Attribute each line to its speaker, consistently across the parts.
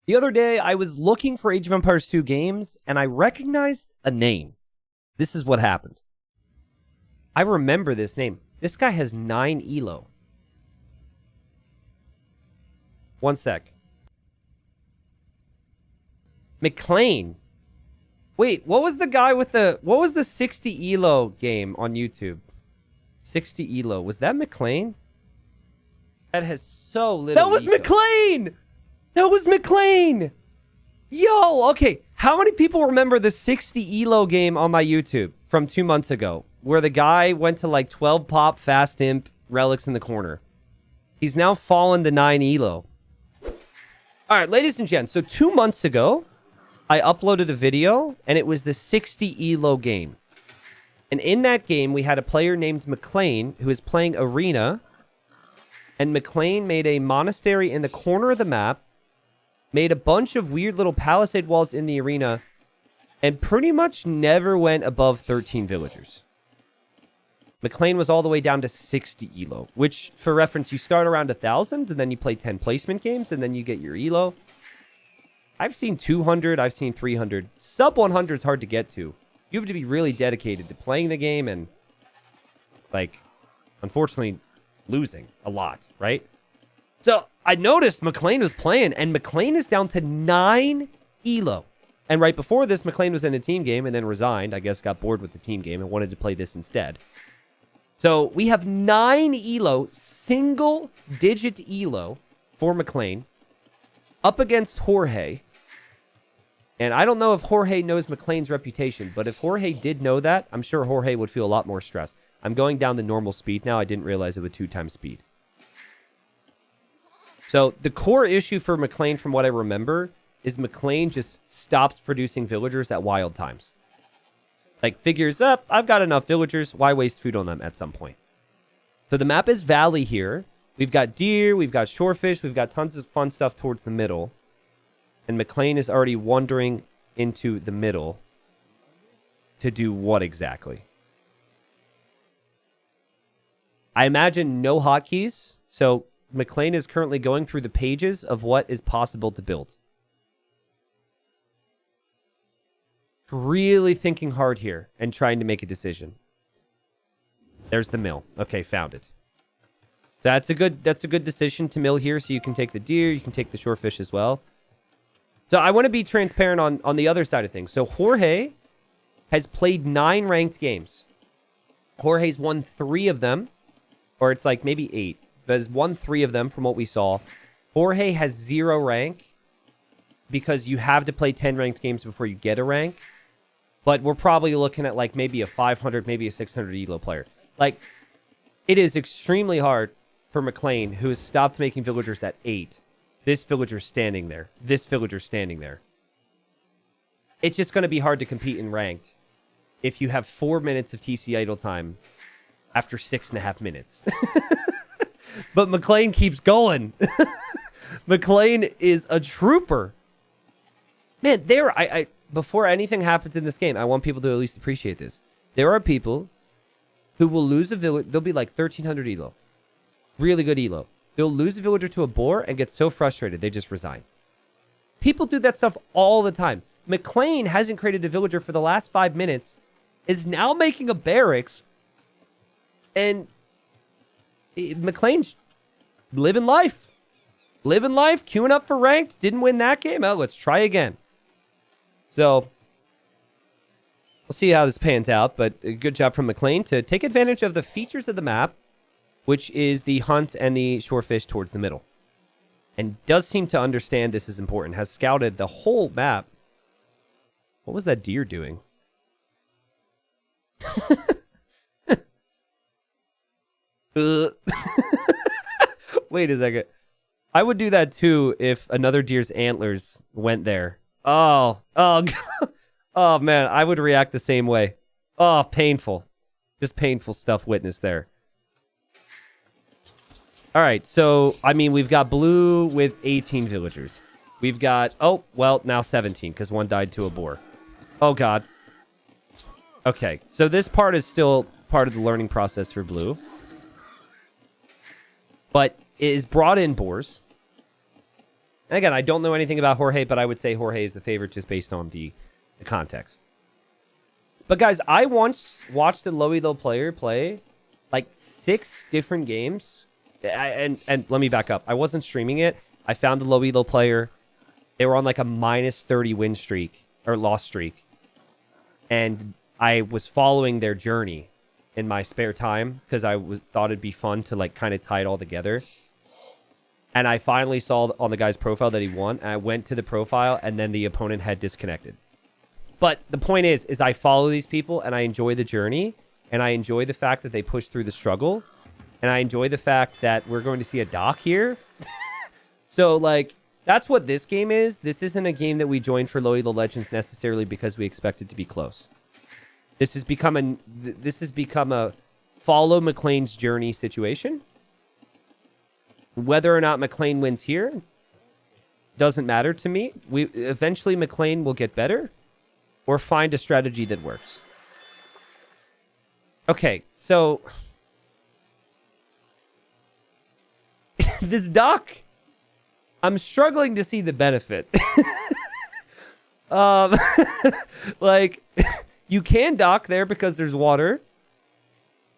Speaker 1: The other day, I was looking for Age of Empires 2 games, and I recognized a name. This is what happened. I remember this name. This guy has 9 elo. One sec. Mcclain. Wait, what was the guy with the... What was the 60 elo game on YouTube? 60 elo. Was that Mcclain? That has so little... That was Mcclain! That was Mcclain! Yo, okay. How many people remember the 60 elo game on my YouTube from 2 months ago? Where the guy went to like 12 pop, fast imp, relics in the corner. He's now fallen to 9 elo. All right, ladies and gents. So 2 months ago, I uploaded a video, and it was the 60 elo game. And in that game, we had a player named Mcclain who is playing Arena. And Mcclain made a monastery in the corner of the map, made a bunch of weird little palisade walls in the arena, and pretty much never went above 13 villagers. Mcclain was all the way down to 60 elo, which, for reference, you start around 1,000, and then you play 10 placement games, and then you get your elo. I've seen 200, I've seen 300. Sub 100 is hard to get to. You have to be really dedicated to playing the game and, like, unfortunately, losing a lot, right? So I noticed Mcclain was playing, and Mcclain is down to 9 elo. And right before this, Mcclain was in a team game and then resigned. I guess got bored with the team game and wanted to play this instead. So we have 9 elo, single-digit elo for Mcclain up against Jorge. And I don't know if Jorge knows Mcclain's reputation, but if Jorge did know that, I'm sure Jorge would feel a lot more stress. I'm going down the normal speed now. I didn't realize it would 2x speed. So the core issue for Mcclain, from what I remember, is Mcclain just stops producing villagers at wild times. Like, figures up, I've got enough villagers. Why waste food on them at some point? So the map is Valley here. We've got deer, we've got shorefish, we've got tons of fun stuff towards the middle. And Mcclain is already wandering into the middle to do what exactly? I imagine no hotkeys. So Mcclain is currently going through the pages of what is possible to build. Really thinking hard here and trying to make a decision. There's the mill. Okay, found it. That's a good decision to mill here, so you can take the deer, you can take the shorefish as well. So I want to be transparent on the other side of things. So Jorge has played 9 ranked games. Jorge's won 3 of them, or it's like maybe 8, but has won 3 of them from what we saw. Jorge has 0 rank because you have to play 10 ranked games before you get a rank. But we're probably looking at like maybe a 500, maybe a 600 elo player. Like, it is extremely hard for Mcclain, who has stopped making villagers at 8. This villager's standing there. This villager's standing there. It's just going to be hard to compete in ranked if you have 4 minutes of TC idle time after 6.5 minutes. But Mcclain keeps going. Mcclain is a trooper. Man, before anything happens in this game, I want people to at least appreciate this. There are people who will lose a village. They'll be like 1,300 elo. Really good elo. They'll lose a villager to a boar and get so frustrated, they just resign. People do that stuff all the time. Mcclain hasn't created a villager for the last 5 minutes, is now making a barracks, and Mcclain's living life. Living life, queuing up for ranked. Didn't win that game. Oh, let's try again. So, we'll see how this pans out, but a good job from Mcclain to take advantage of the features of the map, which is the hunt and the shorefish towards the middle. And does seem to understand this is important. Has scouted the whole map. What was that deer doing? Wait a second. I would do that too if another deer's antlers went there. Oh, oh man, I would react the same way. Oh, painful. Just painful stuff witnessed there. All right, so, I mean, we've got blue with 18 villagers. We've got, oh, well, now 17, because one died to a boar. Oh, God. Okay, so this part is still part of the learning process for blue. But it is brought in boars. And again, I don't know anything about Jorge, but I would say Jorge is the favorite just based on the context. But guys, I once watched a low elo player play like 6 different games. And let me back up. I wasn't streaming it. I found a low elo player. They were on like a -30 win streak or loss streak. And I was following their journey in my spare time because thought it'd be fun to like kind of tie it all together. And I finally saw on the guy's profile that he won. And I went to the profile and then the opponent had disconnected. But the point is I follow these people and I enjoy the journey. And I enjoy the fact that they push through the struggle. And I enjoy the fact that we're going to see a dock here. So, like, that's what this game is. This isn't a game that we joined for Elo Legends necessarily because we expect it to be close. This has become a follow Mcclain's journey situation. Whether or not Mcclain wins here doesn't matter to me. Eventually Mcclain will get better or find a strategy that works. Okay, so this dock, I'm struggling to see the benefit. Like, you can dock there because there's water,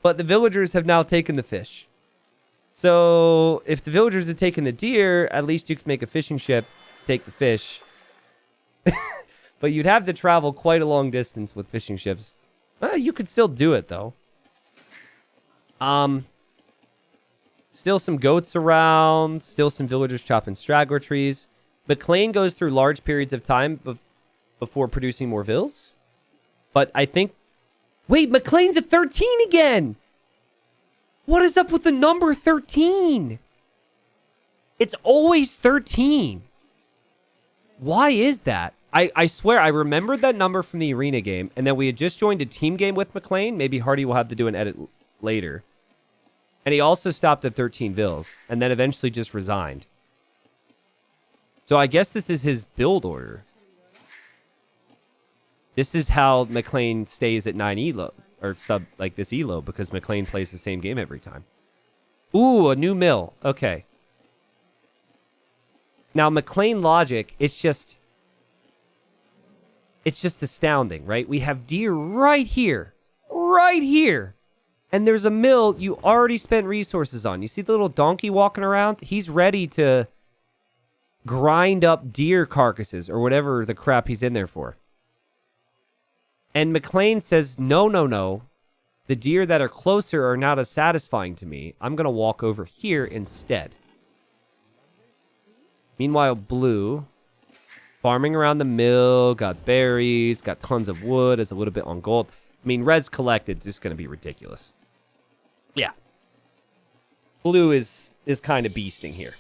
Speaker 1: but the villagers have now taken the fish. So if the villagers had taken the deer, at least you could make a fishing ship to take the fish. But you'd have to travel quite a long distance with fishing ships. You could still do it, though. Still some goats around. Still some villagers chopping straggler trees. Mcclain goes through large periods of time before producing more vills. But I think... Wait, Mcclain's at 13 again! What is up with the number 13? It's always 13. Why is that? I swear, I remembered that number from the arena game, and then we had just joined a team game with Mcclain. Maybe Hardy will have to do an edit later. And he also stopped at 13 vills, and then eventually just resigned. So I guess this is his build order. This is how Mcclain stays at 9 elo, or sub like this elo, because Mcclain plays the same game every time. Ooh, a new mill. Okay. Now, Mcclain logic, it's just astounding, right? We have deer right here. Right here. And there's a mill you already spent resources on. You see the little donkey walking around? He's ready to grind up deer carcasses or whatever the crap he's in there for. And Mcclain says, no, no, no. The deer that are closer are not as satisfying to me. I'm going to walk over here instead. Meanwhile, Blue, farming around the mill, got berries, got tons of wood, is a little bit on gold. I mean, res collected is just going to be ridiculous. Yeah. Blue is kind of beasting here.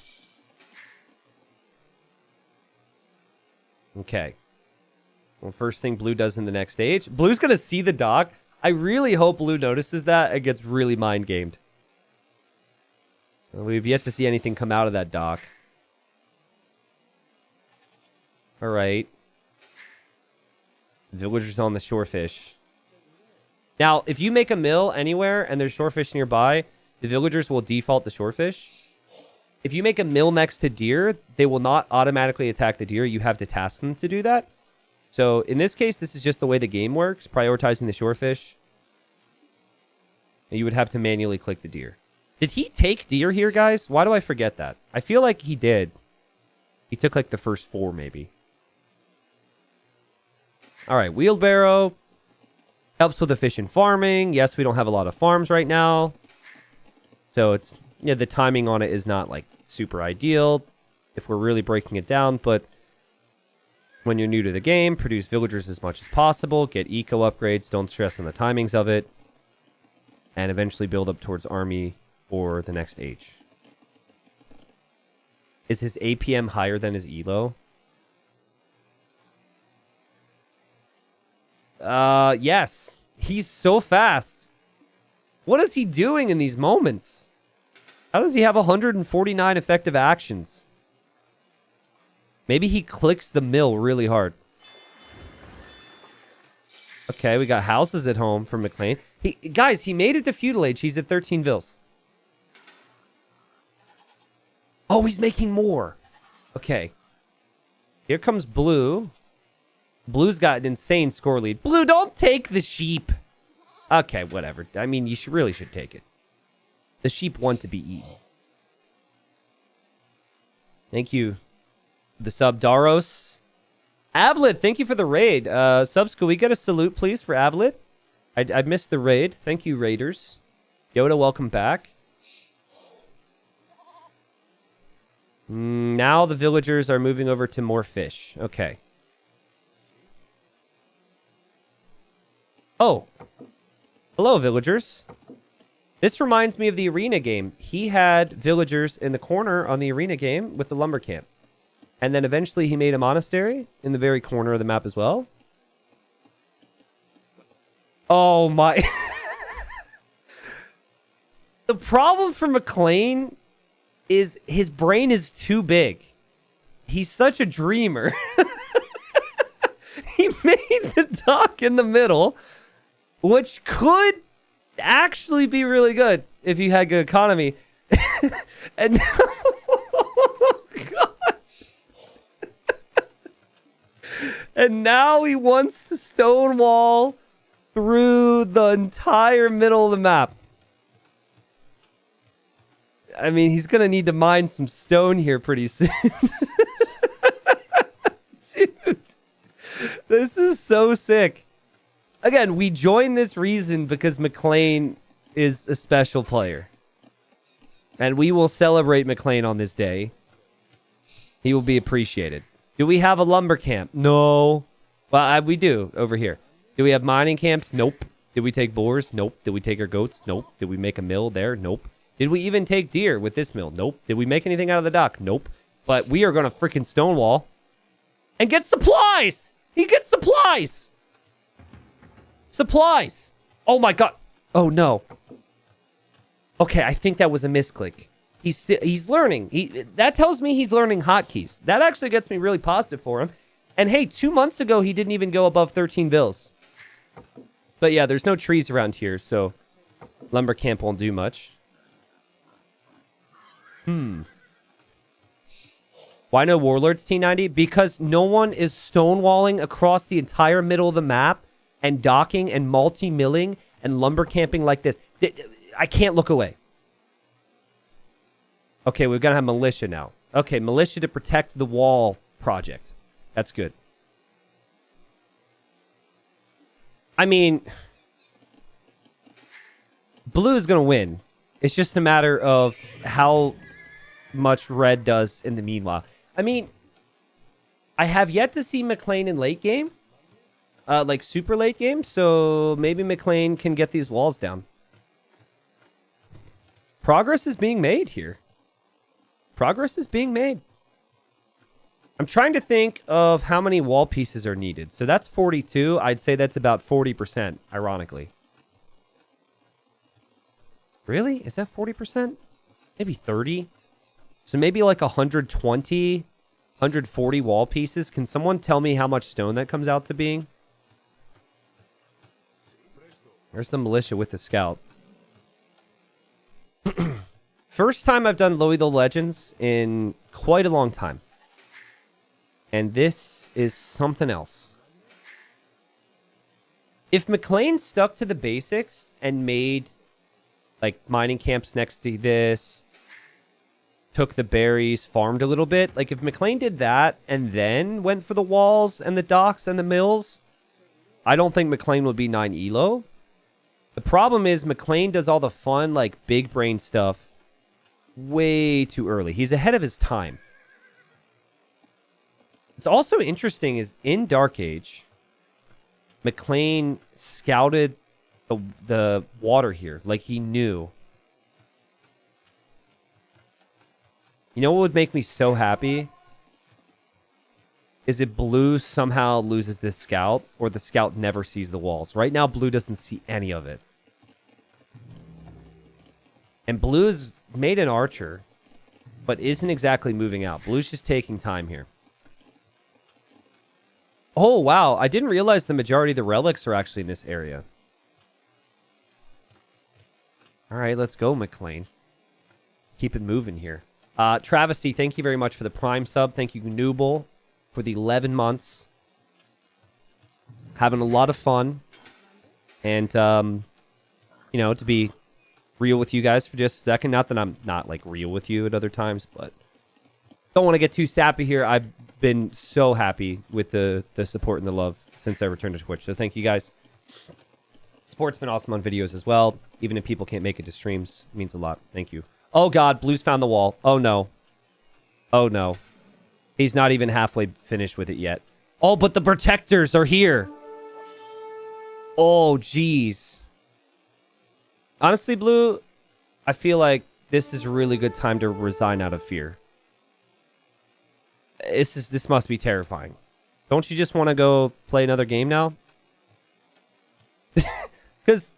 Speaker 1: Okay. Well, first thing Blue does in the next stage. Blue's going to see the dock. I really hope Blue notices that and gets really mind-gamed. Well, we've yet to see anything come out of that dock. All right. Villagers on the shorefish. Now, if you make a mill anywhere and there's shorefish nearby, the villagers will default the shorefish. If you make a mill next to deer, they will not automatically attack the deer. You have to task them to do that. So in this case, this is just the way the game works, prioritizing the shorefish. And you would have to manually click the deer. Did he take deer here, guys? Why do I forget that? I feel like he did. He took like the first 4, maybe. All right, wheelbarrow. Helps with efficient farming. Yes, we don't have a lot of farms right now. So it's, yeah, the timing on it is not like super ideal if we're really breaking it down. But when you're new to the game, produce villagers as much as possible. Get eco upgrades. Don't stress on the timings of it. And eventually build up towards army or the next age. Is his APM higher than his elo? Yes. He's so fast. What is he doing in these moments? How does he have 149 effective actions? Maybe he clicks the mill really hard. Okay, we got houses at home for Mcclain. Guys, he made it to feudal age. He's at 13 vills. Oh, he's making more. Okay. Here comes Blue. Blue's got an insane score lead. Blue, don't take the sheep. Okay, whatever. I mean, you really should take it. The sheep want to be eaten. Thank you. The sub, Daros. Avlet, thank you for the raid. Subs, could we get a salute, please, for Avlet? I missed the raid. Thank you, Raiders. Yoda, welcome back. Now the villagers are moving over to more fish. Okay. Oh. Hello, villagers. This reminds me of the arena game. He had villagers in the corner on the arena game with the lumber camp. And then eventually he made a monastery in the very corner of the map as well. Oh my. The problem for Mcclain is his brain is too big. He's such a dreamer. He made the dock in the middle, which could actually be really good if you had good economy. And oh gosh. And now he wants to stonewall through the entire middle of the map. I mean, he's going to need to mine some stone here pretty soon. Dude, this is so sick. Again, we joined this reason because Mcclain is a special player. And we will celebrate Mcclain on this day. He will be appreciated. Do we have a lumber camp? No. Well, we do over here. Do we have mining camps? Nope. Did we take boars? Nope. Did we take our goats? Nope. Did we make a mill there? Nope. Did we even take deer with this mill? Nope. Did we make anything out of the dock? Nope. But we are going to freaking stonewall and get supplies. He gets supplies. Supplies. Oh my God. Oh no. Okay, I think that was a misclick. He's learning. That tells me he's learning hotkeys. That actually gets me really positive for him. And hey, 2 months ago, he didn't even go above 13 vills. But yeah, there's no trees around here, so lumber camp won't do much. Why no warlords T90? Because no one is stonewalling across the entire middle of the map and docking and multi-milling and lumber camping like this. I can't look away. Okay, we're going to have militia now. Okay, militia to protect the wall project. That's good. I mean, blue is going to win. It's just a matter of how much red does in the meanwhile. I mean, I have yet to see Mcclain in late game. Like super late game. So maybe Mcclain can get these walls down. Progress is being made here. Progress is being made. I'm trying to think of how many wall pieces are needed. So that's 42. I'd say that's about 40%, ironically. Really? Is that 40%? Maybe 30? So maybe like 120, 140 wall pieces. Can someone tell me how much stone that comes out to being? There's the militia with the scout. First time I've done Elo Legends in quite a long time. And this is something else. If Mcclain stuck to the basics and made like mining camps next to this, took the berries, farmed a little bit. Like if Mcclain did that and then went for the walls and the docks and the mills, I don't think Mcclain would be 9 Elo. The problem is Mcclain does all the fun, like big brain stuff way too early. He's ahead of his time. It's also interesting is in Dark Age, Mcclain scouted the water here. Like he knew. You know what would make me so happy? Is if blue somehow loses this scout or the scout never sees the walls. Right now, blue doesn't see any of it. And blue's made an archer, but isn't exactly moving out. Blue's just taking time here. Oh, wow. I didn't realize the majority of the relics are actually in this area. All right, let's go, Mcclain. Keep it moving here. Travesty, thank you very much for the Prime sub. Thank you, Nooble, for the 11 months. Having a lot of fun. And, you know, to be real with you guys for just a second. Not that I'm not, like, real with you at other times, but don't want to get too sappy here. I've been so happy with the support and the love since I returned to Twitch. So thank you guys. Support's been awesome on videos as well. Even if people can't make it to streams, it means a lot. Thank you. Oh, God. Blue's found the wall. Oh, no. Oh, no. He's not even halfway finished with it yet. Oh, but the protectors are here. Oh, jeez. Honestly, Blue, I feel like this is a really good time to resign out of fear. This must be terrifying. Don't you just want to go play another game now? Because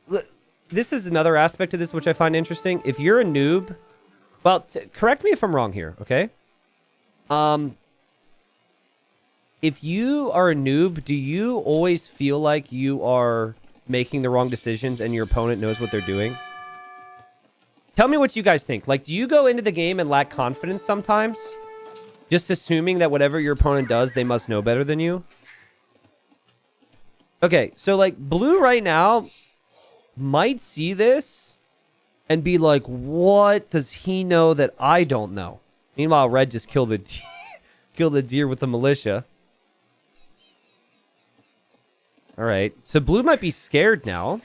Speaker 1: this is another aspect of this which I find interesting. If you're a noob, well, correct me if I'm wrong here, okay? If you are a noob, do you always feel like you are making the wrong decisions and your opponent knows what they're doing? Tell me what you guys think. Like, do you go into the game and lack confidence sometimes? Just assuming that whatever your opponent does, they must know better than you? Okay, so, like, Blue right now might see this and be like, what does he know that I don't know? Meanwhile, Red just killed the killed the deer with the militia. All right, so Blue might be scared now.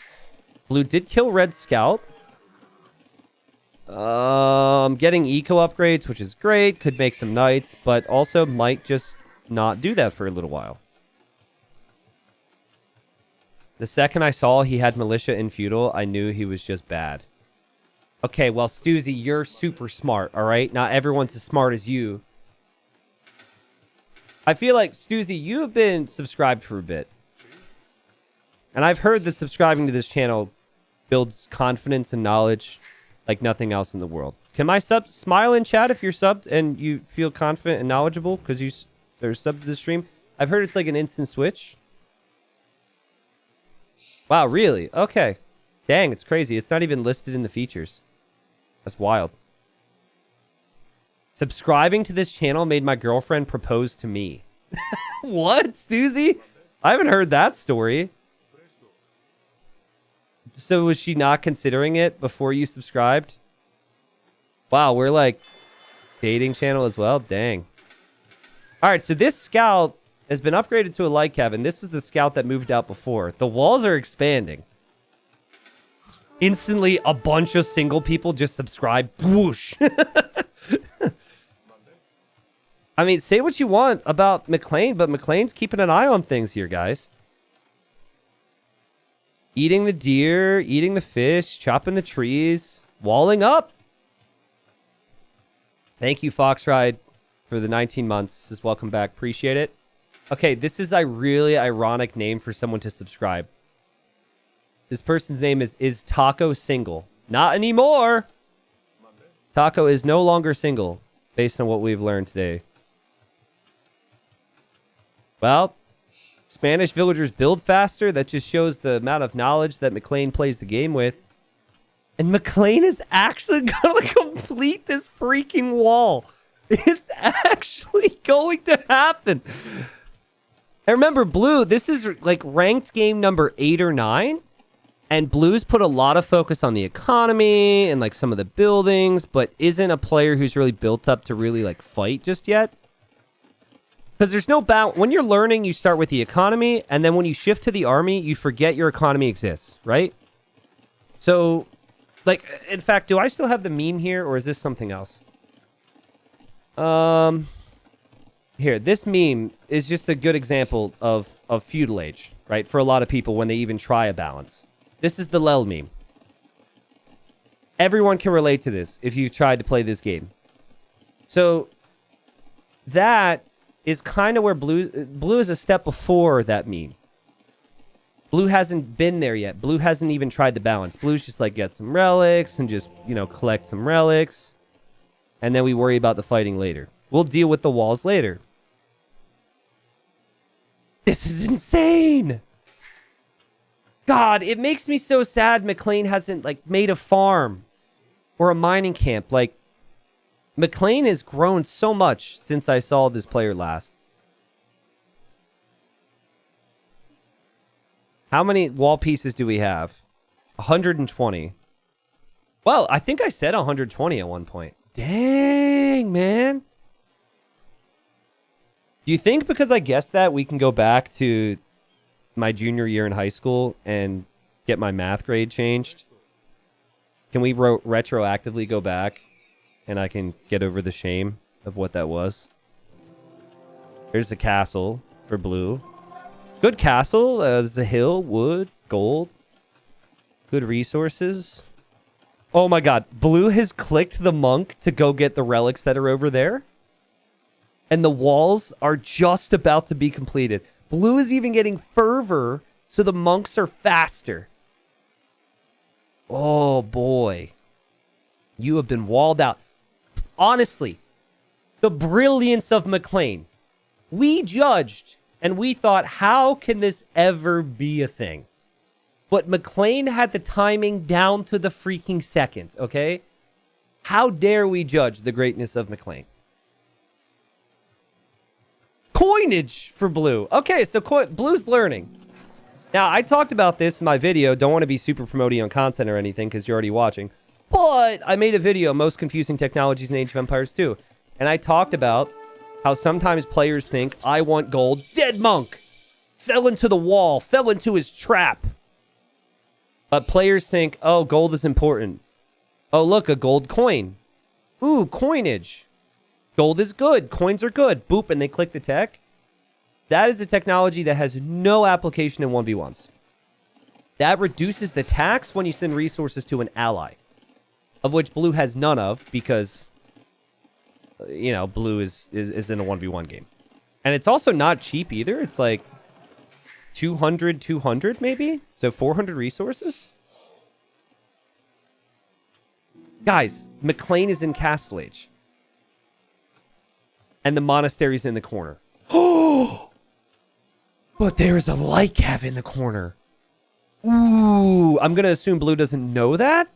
Speaker 1: Blue did kill Red Scout. Getting eco upgrades, which is great. Could make some knights, but also might just not do that for a little while. The second I saw he had militia in feudal, I knew he was just bad. Okay, well, Stuzy, you're super smart, all right? Not everyone's as smart as you. I feel like, Stuzy, you have been subscribed for a bit. And I've heard that subscribing to this channel builds confidence and knowledge like nothing else in the world. Can my smile in chat if you're subbed and you feel confident and knowledgeable because they're subbed to the stream? I've heard it's like an instant switch. Wow, really? Okay. Dang, it's crazy. It's not even listed in the features. That's wild. Subscribing to this channel made my girlfriend propose to me. What, Stuzy? I haven't heard that story. So was she not considering it before you subscribed? Wow, we're like dating channel as well. Dang. All right, so this scout has been upgraded to a light cabin. This was the scout that moved out before. The walls are expanding. Instantly, a bunch of single people just subscribe. Whoosh. I mean, say what you want about Mcclain, but Mcclain's keeping an eye on things here, guys. Eating the deer, eating the fish, chopping the trees, walling up. Thank you, Foxride, for the 19 months. Says welcome back. Appreciate it. Okay, this is a really ironic name for someone to subscribe. This person's name is Taco Single. Not anymore. Taco is no longer single, based on what we've learned today. Well, Spanish villagers build faster. That just shows the amount of knowledge that Mcclain plays the game with. And Mcclain is actually going to complete this freaking wall. It's actually going to happen. And remember, Blue, this is like ranked game number 8 or 9. And Blue's put a lot of focus on the economy and like some of the buildings, but isn't a player who's really built up to really like fight just yet. Because there's no balance. When you're learning, you start with the economy, and then when you shift to the army, you forget your economy exists, right? So, like, in fact, do I still have the meme here, or is this something else? Here, this meme is just a good example of feudal age, right? For a lot of people when they even try a balance. This is the Lel meme. Everyone can relate to this if you've tried to play this game. So, that is kind of where Blue is a step before that meme. Blue hasn't been there yet. Blue hasn't even tried the balance. Blue's just like, get some relics and just, you know, collect some relics. And then we worry about the fighting later. We'll deal with the walls later. This is insane. God, it makes me so sad Mcclain hasn't, like, made a farm or a mining camp. Like, Mcclain has grown so much since I saw this player last. How many wall pieces do we have? 120. Well, I think I said 120 at one point. Dang, man. Do you think because I guessed that we can go back to my junior year in high school and get my math grade changed? Can we retroactively go back and I can get over the shame of what that was? There's a castle for blue. Good castle. There's a hill, wood, gold. Good resources. Oh my god. Blue has clicked the monk to go get the relics that are over there. And the walls are just about to be completed. Blue is even getting fervor, so the monks are faster. Oh boy. You have been walled out. Honestly, the brilliance of Mcclain. We judged and we thought, how can this ever be a thing? But Mcclain had the timing down to the freaking second, okay? How dare we judge the greatness of Mcclain? Coinage for blue. Okay, so blue's learning. Now, I talked about this in my video. Don't want to be super promoting on content or anything because you're already watching. But I made a video, Most Confusing Technologies in Age of Empires 2. And I talked about how sometimes players think, I want gold. Dead monk! Fell into the wall. Fell into his trap. But players think, oh, gold is important. Oh, look, a gold coin. Ooh, coinage. Gold is good. Coins are good. Boop, and they click the tech. That is a technology that has no application in 1v1s. That reduces the tax when you send resources to an ally, of which blue has none of because, you know, blue is in a 1v1 game. And it's also not cheap either. It's like 200 maybe? So 400 resources? Guys, Mcclain is in Castle Age. And the monastery's in the corner. Oh! But there's a light cav in the corner. Ooh, I'm going to assume blue doesn't know that.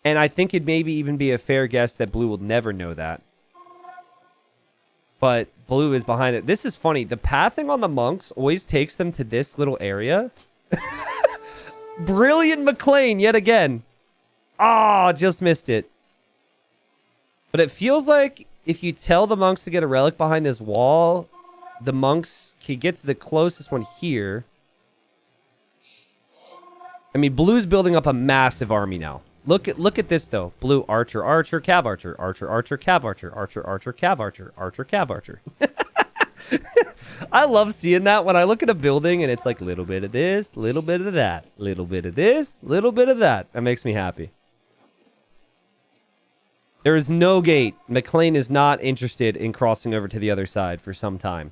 Speaker 1: And I think it maybe even be a fair guess that blue will never know that. But blue is behind it. This is funny. The pathing on the monks always takes them to this little area. Brilliant Mcclain yet again. Ah, just missed it. But it feels like if you tell the monks to get a relic behind this wall, the monks can get to the closest one here. I mean, blue's building up a massive army now. Look at this though. Blue archer, archer, cav archer, archer, archer, cav archer, archer, archer, cav archer, archer, cav archer. I love seeing that when I look at a building and it's like little bit of this, little bit of that, little bit of this, little bit of that. That makes me happy. There is no gate. Mcclain is not interested in crossing over to the other side for some time.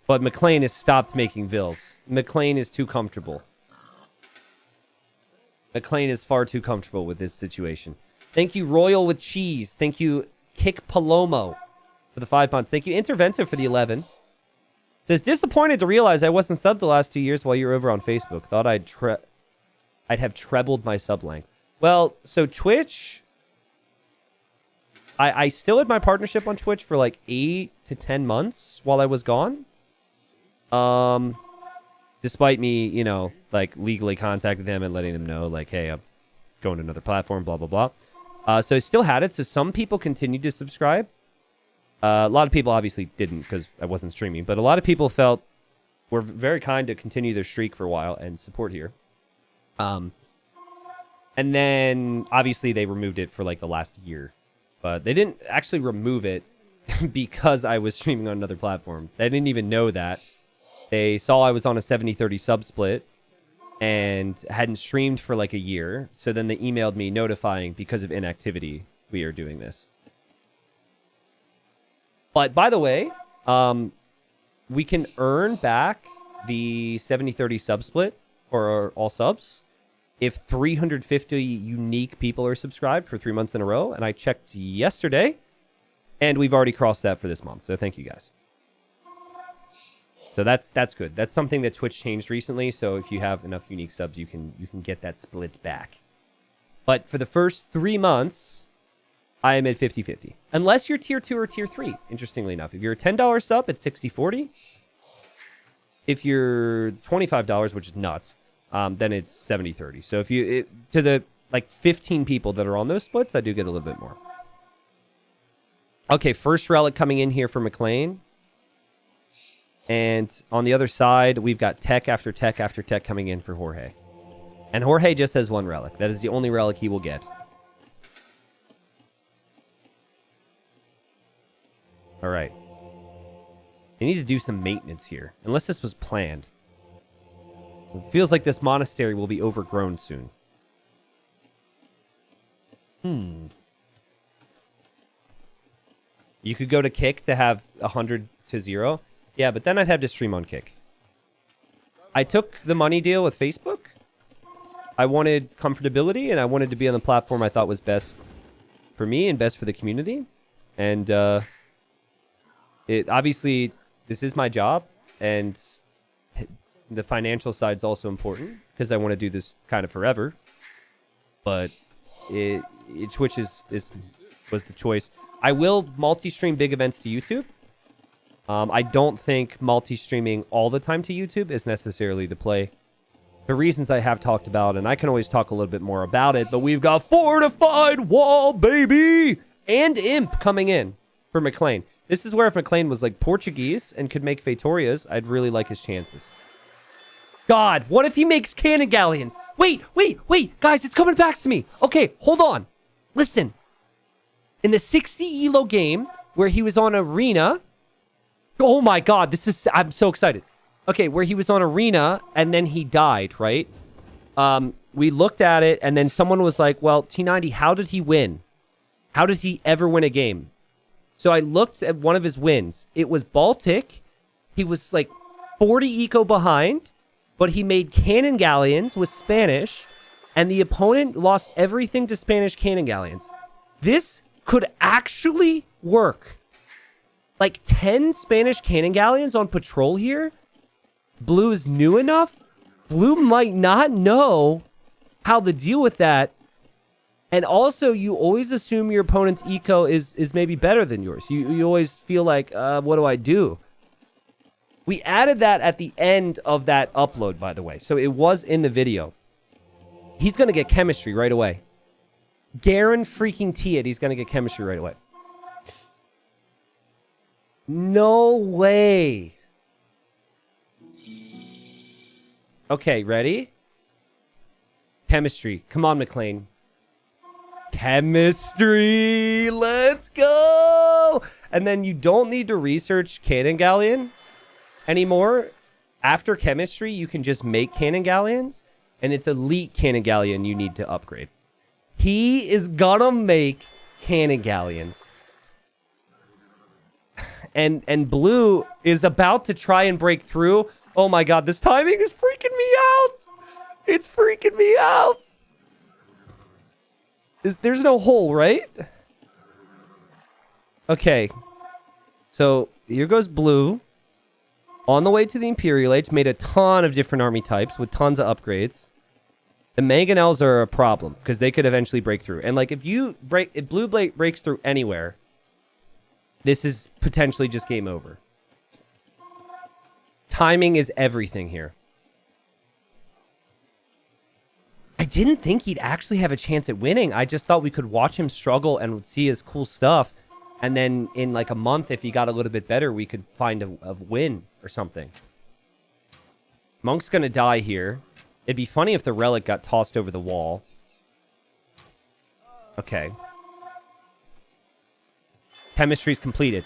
Speaker 1: But Mcclain has stopped making vills. Mcclain is too comfortable. Mcclain is far too comfortable with this situation. Thank you, Royal with Cheese. Thank you, Kick Palomo for the 5 months. Thank you, Intervento for the 11. Says, disappointed to realize I wasn't subbed the last 2 years while you were over on Facebook. Thought I'd have trebled my sub length. Well, so Twitch, I still had my partnership on Twitch for like 8 to 10 months while I was gone. Despite me, you know, like legally contacting them and letting them know like, hey, I'm going to another platform, blah, blah, blah. So I still had it. So some people continued to subscribe. A lot of people obviously didn't because I wasn't streaming, but a lot of people were very kind to continue their streak for a while and support here. And then obviously they removed it for like the last year, but they didn't actually remove it because I was streaming on another platform. They didn't even know that. They saw I was on a 70-30 sub split and hadn't streamed for like a year. So then they emailed me notifying because of inactivity, we are doing this. But by the way, we can earn back the 70-30 sub split for all subs if 350 unique people are subscribed for 3 months in a row. And I checked yesterday, and we've already crossed that for this month. So thank you guys. So that's good. That's something that Twitch changed recently. So if you have enough unique subs, you can get that split back. But for the first 3 months, I am at 50-50. Unless you're tier 2 or tier 3, interestingly enough. If you're a $10 sub, it's 60-40. If you're $25, which is nuts, then it's 70-30. So if you to the like 15 people that are on those splits, I do get a little bit more. Okay, first relic coming in here for Mcclain. And on the other side, we've got tech after tech after tech coming in for Jorge. And Jorge just has one relic. That is the only relic he will get. All right. They need to do some maintenance here. Unless this was planned. It feels like this monastery will be overgrown soon. You could go to Kick to have 100-0. Yeah, but then I'd have to stream on Kick. I took the money deal with Facebook. I wanted comfortability, and I wanted to be on the platform I thought was best for me and best for the community. And it obviously, this is my job, and the financial side's also important because I want to do this kind of forever. But Twitch was the choice. I will multi-stream big events to YouTube. I don't think multi-streaming all the time to YouTube is necessarily the play. The reasons I have talked about, and I can always talk a little bit more about it, but we've got Fortified Wall, baby! And Imp coming in for Mcclain. This is where if Mcclain was like Portuguese and could make Fetorias, I'd really like his chances. God, what if he makes cannon galleons? Wait, guys, it's coming back to me. Okay, hold on. Listen. In the 60 Elo game, where he was on Arena... Oh my God, I'm so excited. Okay, where he was on Arena, and then he died, right? We looked at it, and then someone was like, well, T90, how did he win? How did he ever win a game? So I looked at one of his wins. It was Baltic. He was like 40 eco behind, but he made cannon galleons with Spanish, and the opponent lost everything to Spanish cannon galleons. This could actually work. Like 10 Spanish cannon galleons on patrol here? Blue is new enough? Blue might not know how to deal with that. And also, you always assume your opponent's eco is maybe better than yours. You always feel like, what do I do? We added that at the end of that upload, by the way. So it was in the video. He's going to get chemistry right away. Garen freaking T it. He's going to get chemistry right away. No way. Okay, ready? Chemistry. Come on, Mcclain. Chemistry. Let's go. And then you don't need to research Cannon Galleon anymore. After chemistry, you can just make Cannon Galleons. And it's elite Cannon Galleon you need to upgrade. He is gonna make Cannon Galleons. And Blue is about to try and break through. Oh my God, this timing is freaking me out. It's freaking me out. There's no hole, right? Okay. So here goes Blue. On the way to the Imperial Age, made a ton of different army types with tons of upgrades. The mangonels are a problem because they could eventually break through. And like if Blue breaks through anywhere, this is potentially just game over. Timing is everything here. I didn't think he'd actually have a chance at winning. I just thought we could watch him struggle and see his cool stuff. And then in like a month, if he got a little bit better, we could find a win or something. Monk's going to die here. It'd be funny if the relic got tossed over the wall. Okay. Chemistry's completed.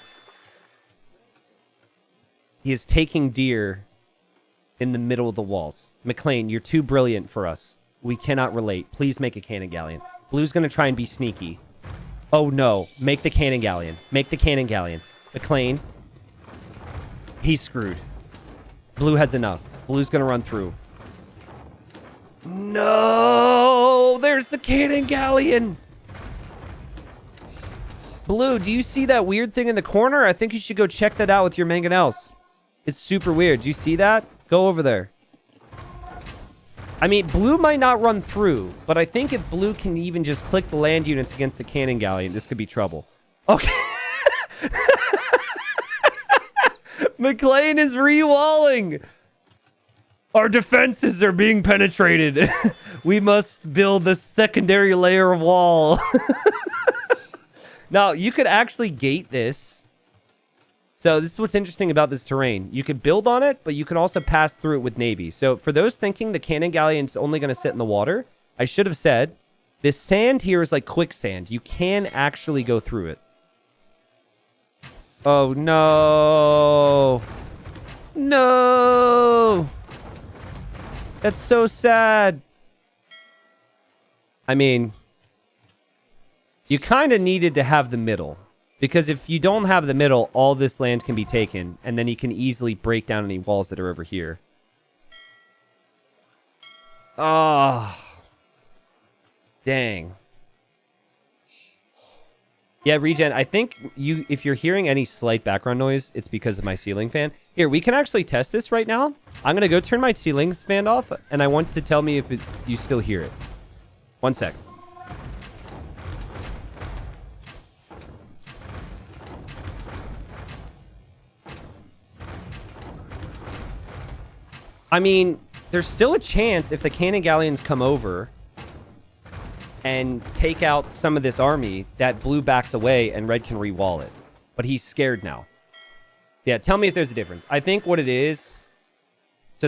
Speaker 1: He is taking deer in the middle of the walls. Mcclain, you're too brilliant for us. We cannot relate. Please make a Cannon Galleon. Blue's going to try and be sneaky. Oh, no. Make the Cannon Galleon. Make the Cannon Galleon. Mcclain. He's screwed. Blue has enough. Blue's going to run through. No! There's the Cannon Galleon! Blue, do you see that weird thing in the corner? I think you should go check that out with your mangonels. It's super weird. Do you see that? Go over there. I mean, blue might not run through, but I think if blue can even just click the land units against the cannon galleon, this could be trouble. Okay. Mcclain is re-walling. Our defenses are being penetrated. We must build the secondary layer of wall. Now, you could actually gate this. So this is what's interesting about this terrain. You could build on it, but you can also pass through it with Navy. So for those thinking the cannon galleon's only going to sit in the water, I should have said, this sand here is like quicksand. You can actually go through it. Oh, no. No. That's so sad. I mean, you kind of needed to have the middle. Because if you don't have the middle, all this land can be taken. And then you can easily break down any walls that are over here. Oh. Dang. Yeah, Regen, I think if you're hearing any slight background noise, it's because of my ceiling fan. Here, we can actually test this right now. I'm going to go turn my ceiling fan off, and I want to tell me if you still hear it. 1 sec. I mean, there's still a chance if the cannon galleons come over and take out some of this army that blue backs away and red can re-wall it. But he's scared now. Yeah, tell me if there's a difference. I think what it is, so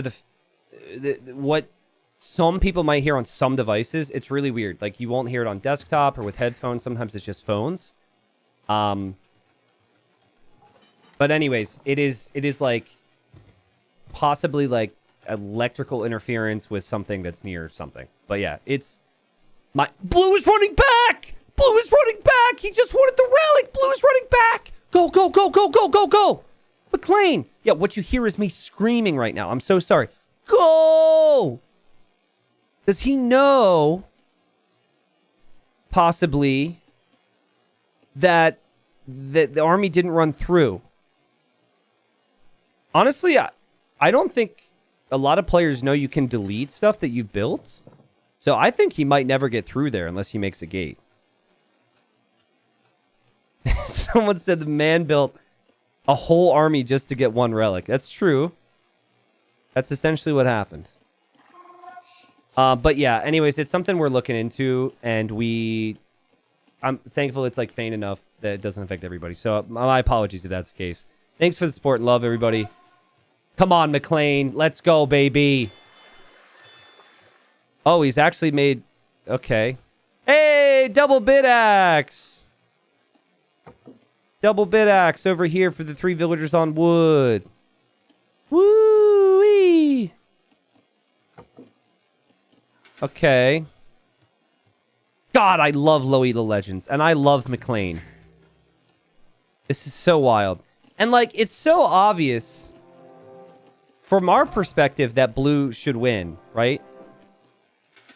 Speaker 1: what some people might hear on some devices, it's really weird. Like you won't hear it on desktop or with headphones. Sometimes it's just phones. But anyways, it is like possibly like electrical interference with something that's near something. But yeah, it's blue is running back. Blue is running back. He just wanted the relic. Blue is running back. Go, go, go, go, go, go, go. Mcclain. Yeah, what you hear is me screaming right now. I'm so sorry. Go. Does he know possibly that the army didn't run through? Honestly, I don't think a lot of players know you can delete stuff that you've built. So I think he might never get through there unless he makes a gate. Someone said the man built a whole army just to get one relic. That's true. That's essentially what happened. But yeah, anyways, it's something we're looking into, and I'm thankful it's like faint enough that it doesn't affect everybody. So my apologies if that's the case. Thanks for the support and love, everybody. Come on, Mcclain. Let's go, baby. Oh, he's actually made... Okay. Hey, double bit axe. Double bit axe over here for the 3 villagers on wood. Woo-wee. Okay. God, I love Elo Legends. And I love Mcclain. This is so wild. And, like, it's so obvious from our perspective that blue should win, right?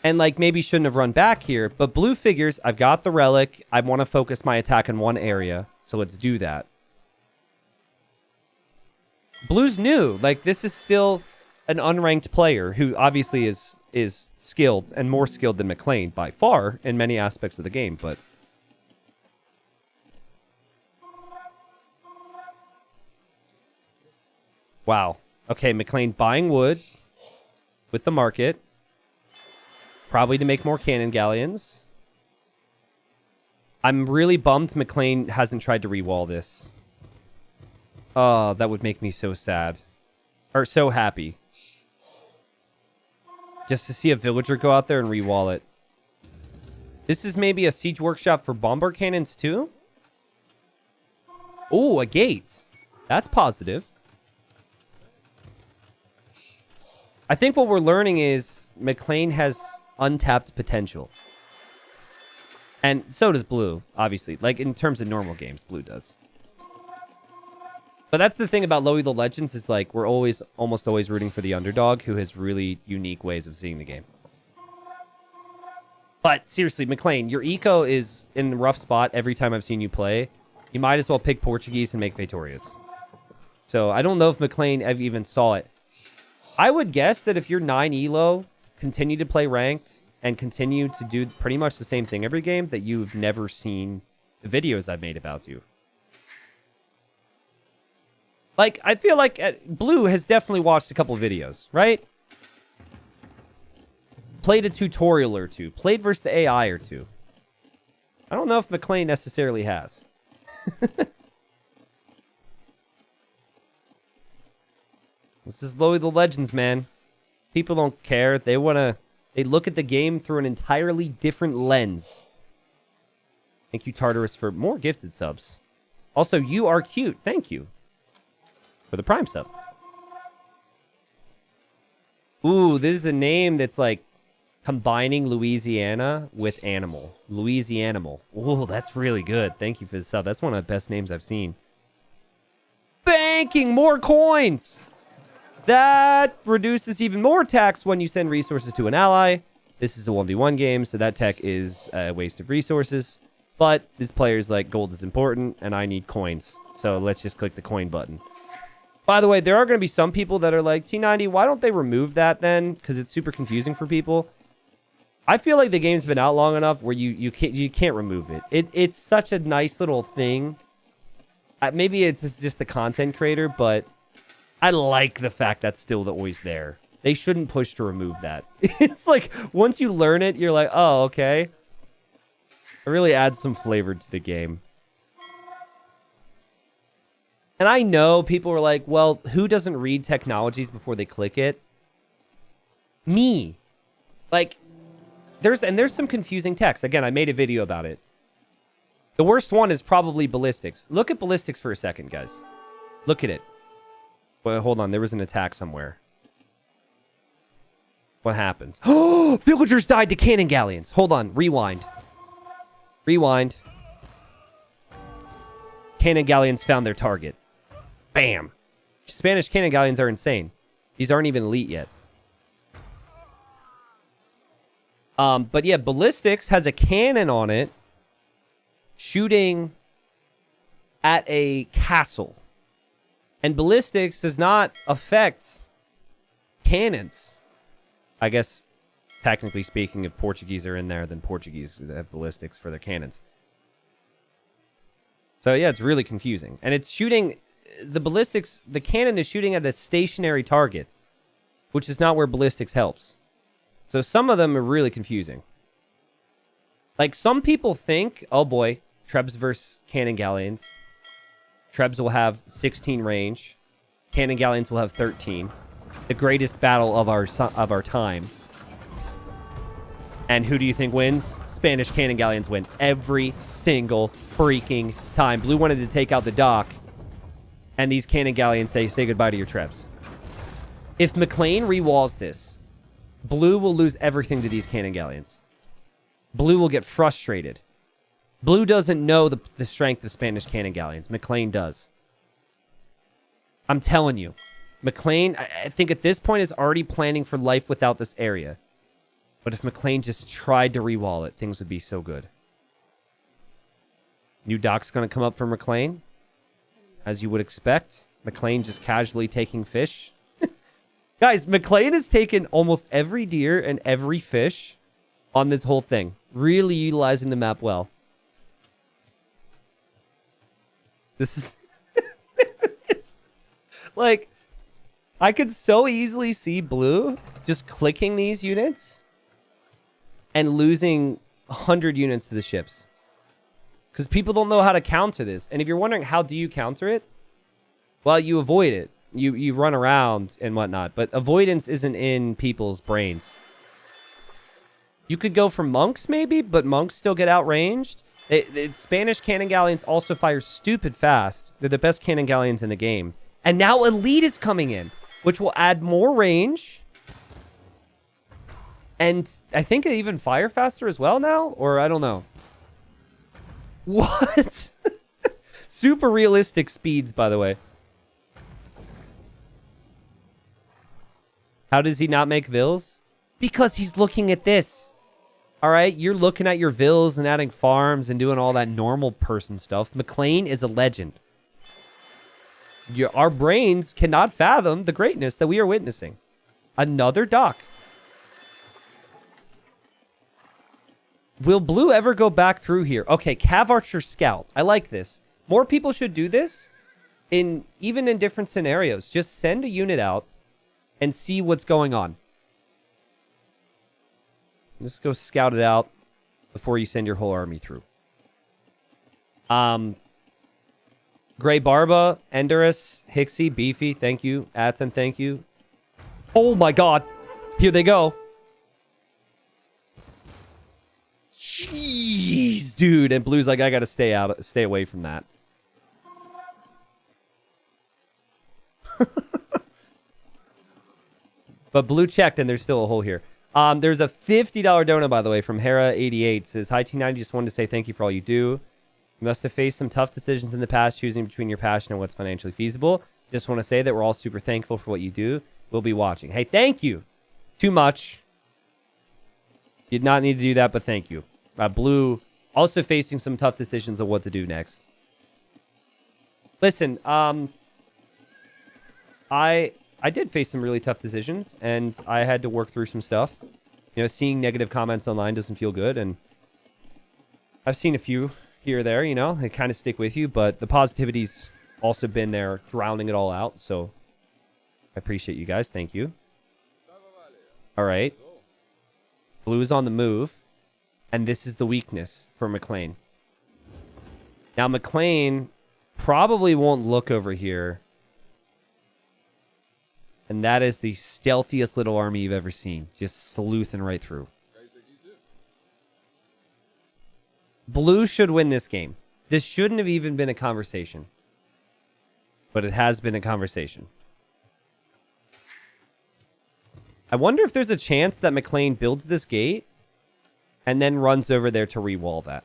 Speaker 1: And, like, maybe shouldn't have run back here. But blue figures, I've got the relic. I want to focus my attack in one area. So let's do that. Blue's new. Like, this is still an unranked player who obviously is skilled and more skilled than Mcclain by far in many aspects of the game. But wow. Okay, Mcclain buying wood with the market. Probably to make more cannon galleons. I'm really bummed Mcclain hasn't tried to re-wall this. Oh, that would make me so sad. Or so happy. Just to see a villager go out there and re-wall it. This is maybe a siege workshop for bomber cannons too? Oh, a gate. That's positive. I think what we're learning is Mcclain has untapped potential. And so does blue, obviously. Like, in terms of normal games, blue does. But that's the thing about Elo Legends is, like, we're almost always rooting for the underdog who has really unique ways of seeing the game. But, seriously, Mcclain, your eco is in a rough spot every time I've seen you play. You might as well pick Portuguese and make Vitorious. So, I don't know if Mcclain ever even saw it. I would guess that if you're 9 elo, continue to play ranked and continue to do pretty much the same thing every game that you've never seen the videos I've made about you. Like, I feel like Blue has definitely watched a couple videos, right? Played a tutorial or two. Played versus the AI or two. I don't know if Mcclain necessarily has. This is Elo Legends, man. People don't care. They look at the game through an entirely different lens. Thank you, Tartarus, for more gifted subs. Also, you are cute. Thank you for the Prime sub. Ooh, this is a name that's like combining Louisiana with animal. Louisianimal. Ooh, that's really good. Thank you for the sub. That's one of the best names I've seen. Banking more coins. That reduces even more tax when you send resources to an ally. This is a 1v1 game, so that tech is a waste of resources. But this player's like, gold is important, and I need coins. So let's just click the coin button. By the way, there are going to be some people that are like, T90, why don't they remove that then? Because it's super confusing for people. I feel like the game's been out long enough where you can't remove it. It's such a nice little thing. Maybe it's just the content creator, but I like the fact that's still always there. They shouldn't push to remove that. It's like, once you learn it, you're like, oh, okay. It really adds some flavor to the game. And I know people are like, well, who doesn't read technologies before they click it? Me. Like, there's some confusing text. Again, I made a video about it. The worst one is probably ballistics. Look at ballistics for a second, guys. Look at it. Well, hold on. There was an attack somewhere. What happened? Oh, villagers died to cannon galleons. Hold on. Rewind. Rewind. Cannon galleons found their target. Bam. Spanish cannon galleons are insane. These aren't even elite yet. But yeah, ballistics has a cannon on it shooting at a castle. And ballistics does not affect cannons. I guess, technically speaking, if Portuguese are in there, then Portuguese have ballistics for their cannons. So yeah, it's really confusing. And it's shooting... The ballistics... The cannon is shooting at a stationary target, which is not where ballistics helps. So some of them are really confusing. Like, some people think, oh boy, Trebs versus cannon galleons. Trebs will have 16 range. Cannon galleons will have 13. The greatest battle of our time. And who do you think wins? Spanish cannon galleons win every single freaking time. Blue wanted to take out the dock, and these cannon galleons say goodbye to your Trebs. If Mcclain rewalls this, Blue will lose everything to these cannon galleons. Blue will get frustrated. Blue doesn't know the strength of Spanish cannon galleons. Mcclain does. I'm telling you. Mcclain, I think at this point, is already planning for life without this area. But if Mcclain just tried to rewall it, things would be so good. New dock's going to come up for Mcclain. As you would expect. Mcclain just casually taking fish. Guys, Mcclain has taken almost every deer and every fish on this whole thing. Really utilizing the map well. This is... like, I could so easily see Blue just clicking these units and losing 100 units to the ships. Because people don't know how to counter this. And if you're wondering, how do you counter it? Well, you avoid it. You run around and whatnot. But avoidance isn't in people's brains. You could go for monks, maybe, but monks still get outranged. Spanish cannon galleons also fire stupid fast. They're the best cannon galleons in the game. And now Elite is coming in, which will add more range. And I think they even fire faster as well now? Or I don't know. What? Super realistic speeds, by the way. How does he not make vills? Because he's looking at this. All right? You're looking at your vills and adding farms and doing all that normal person stuff. Mcclain is a legend. Our brains cannot fathom the greatness that we are witnessing. Another dock. Will blue ever go back through here? Okay, Cav Archer Scout. I like this. More people should do this, even in different scenarios. Just send a unit out and see what's going on. Just go scout it out before you send your whole army through. Gray Barba, Enderus, Hixie, Beefy, thank you. Atten, thank you. Oh my god. Here they go. Jeez, dude. And blue's like, I gotta stay away from that. But blue checked and there's still a hole here. There's a $50 donut, by the way, from Hera88. Says, hi, T90. Just wanted to say thank you for all you do. You must have faced some tough decisions in the past, choosing between your passion and what's financially feasible. Just want to say that we're all super thankful for what you do. We'll be watching. Hey, thank you. Too much. You did not need to do that, but thank you. Blue also facing some tough decisions of what to do next. Listen, I did face some really tough decisions, and I had to work through some stuff. You know, seeing negative comments online doesn't feel good, and I've seen a few here or there, you know. They kind of stick with you, but the positivity's also been there, drowning it all out, so I appreciate you guys. Thank you. All right. Blue is on the move, and this is the weakness for Mcclain. Now, Mcclain probably won't look over here. And that is the stealthiest little army you've ever seen. Just sleuthing right through. Blue should win this game. This shouldn't have even been a conversation. But it has been a conversation. I wonder if there's a chance that Mcclain builds this gate and then runs over there to re-wall that.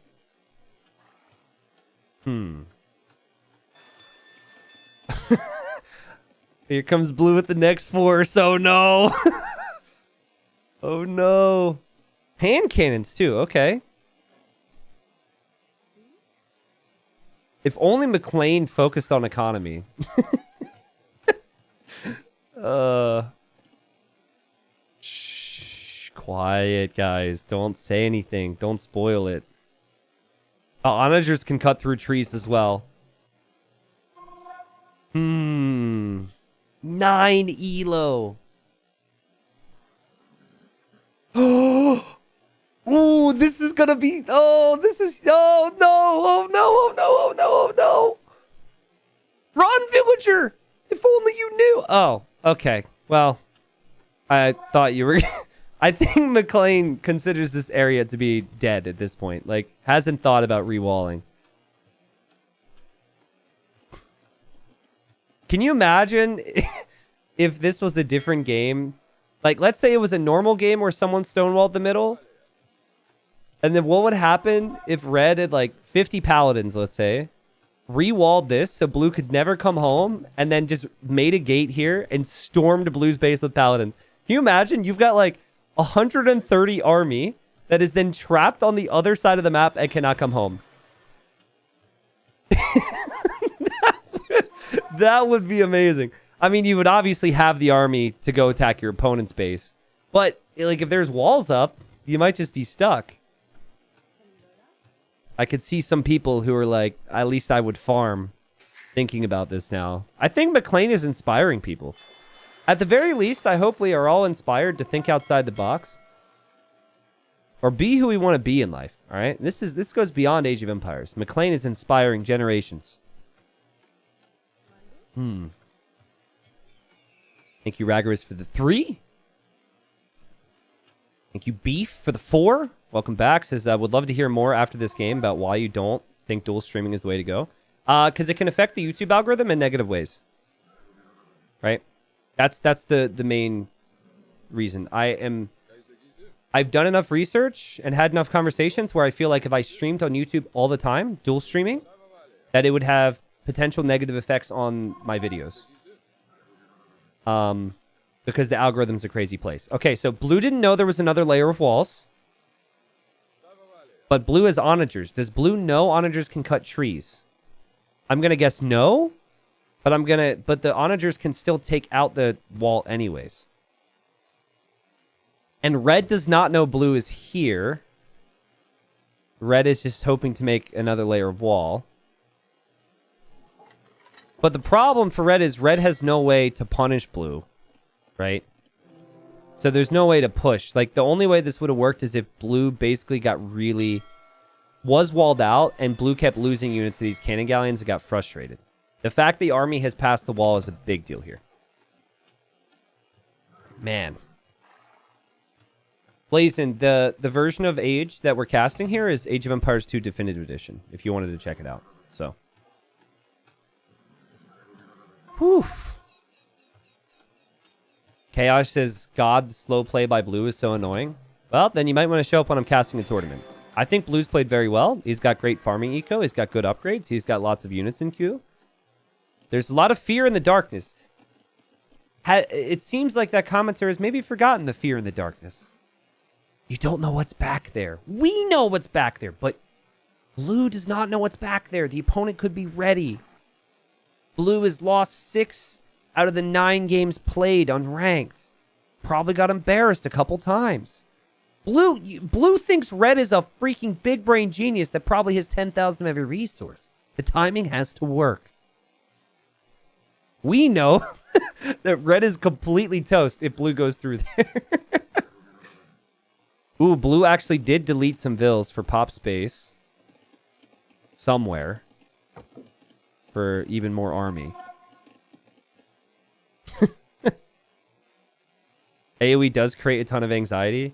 Speaker 1: Here comes blue with the next force. Oh, no. Oh, no. Hand cannons, too. Okay. If only Mcclain focused on economy. Shh. Quiet, guys. Don't say anything. Don't spoil it. Oh, onagers can cut through trees as well. 9 Elo. Oh, this is gonna be. Oh, this is. Oh no! Oh no! Oh no! Oh no! Oh no! Run, villager! If only you knew. Oh, okay. Well, I thought you were. I think Mcclain considers this area to be dead at this point. Like, hasn't thought about rewalling. Can you imagine if this was a different game? Like, let's say it was a normal game where someone stonewalled the middle. And then what would happen if red had like 50 paladins, let's say, re-walled this so blue could never come home, and then just made a gate here and stormed blue's base with paladins? Can you imagine? You've got like 130 army that is then trapped on the other side of the map and cannot come home. That would be amazing. I mean, you would obviously have the army to go attack your opponent's base. But, like, if there's walls up, you might just be stuck. I could see some people who are like, at least I would farm, thinking about this now. I think Mcclain is inspiring people. At the very least, I hope we are all inspired to think outside the box. Or be who we want to be in life, all right? This goes beyond Age of Empires. Mcclain is inspiring generations. Thank you, Raggeris, for the 3. Thank you, Beef, for the 4. Welcome back. Says, would love to hear more after this game about why you don't think dual streaming is the way to go. Because it can affect the YouTube algorithm in negative ways. Right? That's the main reason. I've done enough research and had enough conversations where I feel like if I streamed on YouTube all the time, dual streaming, that it would have potential negative effects on my videos. Because the algorithm's a crazy place. Okay, so blue didn't know there was another layer of walls. But blue has onagers. Does blue know onagers can cut trees? I'm going to guess no. But the onagers can still take out the wall anyways. And red does not know blue is here. Red is just hoping to make another layer of wall. But the problem for red is red has no way to punish blue, right? So there's no way to push. Like, the only way this would have worked is if blue basically was walled out and blue kept losing units to these cannon galleons and got frustrated. The fact the army has passed the wall is a big deal here. Man. Blazin, the version of Age that we're casting here is Age of Empires 2 Definitive Edition, if you wanted to check it out. So. Poof. Chaos says, God, the slow play by blue is so annoying. Well, then you might want to show up when I'm casting a tournament. I think blue's played very well. He's got great farming eco. He's got good upgrades. He's got lots of units in queue. There's a lot of fear in the darkness. It seems like that commenter has maybe forgotten the fear in the darkness. You don't know what's back there. We know what's back there, but blue does not know what's back there. The opponent could be ready. Blue has lost 6 out of the 9 games played unranked. Probably got embarrassed a couple times. Blue thinks red is a freaking big brain genius that probably has 10,000 of every resource. The timing has to work. We know that red is completely toast if blue goes through there. Ooh, blue actually did delete some vills for pop space. Somewhere. For even more army. AoE does create a ton of anxiety.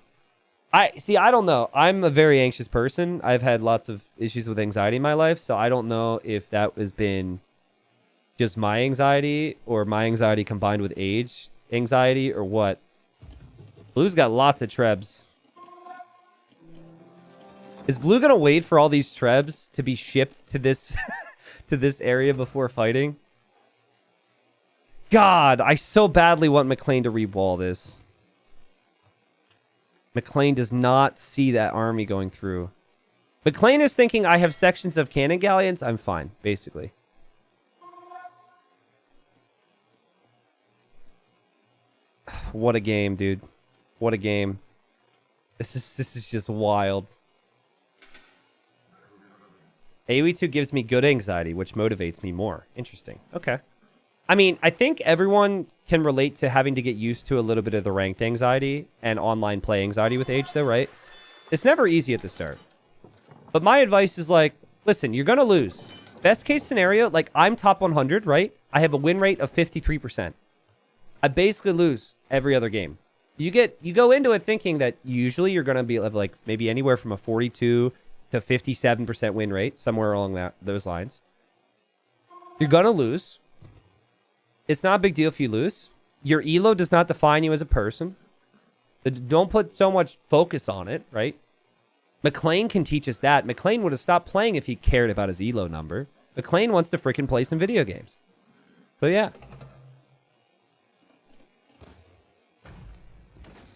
Speaker 1: I don't know. I'm a very anxious person. I've had lots of issues with anxiety in my life, so I don't know if that has been just my anxiety or my anxiety combined with age anxiety or what. Blue's got lots of trebs. Is blue going to wait for all these trebs to be shipped to this to this area before fighting? God, I so badly want Mcclain to re-wall this. Mcclain does not see that army going through. Mcclain is thinking, I have sections of cannon galleons. I'm fine, basically. What a game, dude. What a game. This is just wild. AoE 2 gives me good anxiety, which motivates me more. Interesting. Okay. I mean, I think everyone can relate to having to get used to a little bit of the ranked anxiety and online play anxiety with age, though, right? It's never easy at the start. But my advice is like, listen, you're going to lose. Best case scenario, like I'm top 100, right? I have a win rate of 53%. I basically lose every other game. You go into it thinking that usually you're going to be like maybe anywhere from a 42 to 57% win rate, somewhere along those lines. You're going to lose. It's not a big deal if you lose. Your elo does not define you as a person. Don't put so much focus on it, right? Mcclain can teach us that. Mcclain would have stopped playing if he cared about his elo number. Mcclain wants to freaking play some video games. So yeah.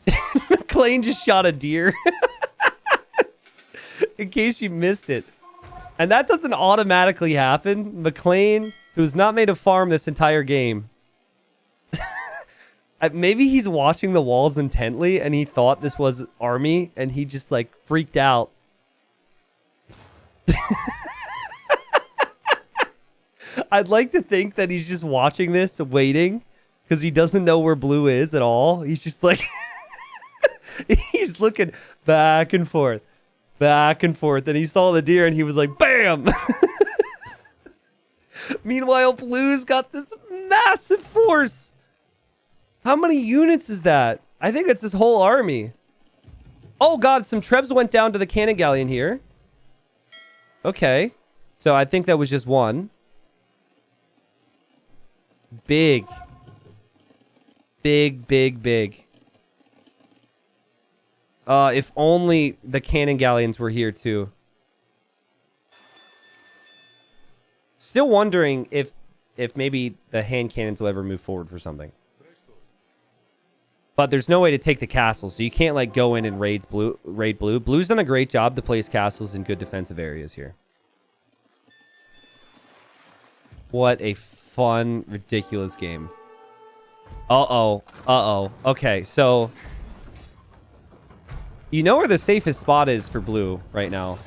Speaker 1: Mcclain just shot a deer. In case you missed it. And that doesn't automatically happen. Mcclain, who's not made a farm this entire game. Maybe he's watching the walls intently and he thought this was army and he just like freaked out. I'd like to think that he's just watching this, waiting, because he doesn't know where blue is at all. He's just like... he's looking back and forth. Back and forth. And he saw the deer and he was like, BAM! Meanwhile, blue's got this massive force. How many units is that? I think it's this whole army. Oh, God. Some trebs went down to the cannon galleon here. Okay. So I think that was just one. Big. Big, big, big. If only the cannon galleons were here too. Still wondering if maybe the hand cannons will ever move forward for something. But there's no way to take the castle, so you can't like go in and raid blue. Blue's done a great job to place castles in good defensive areas here. What a fun, ridiculous game. Uh-oh. Uh-oh. Okay, so... You know where the safest spot is for blue right now.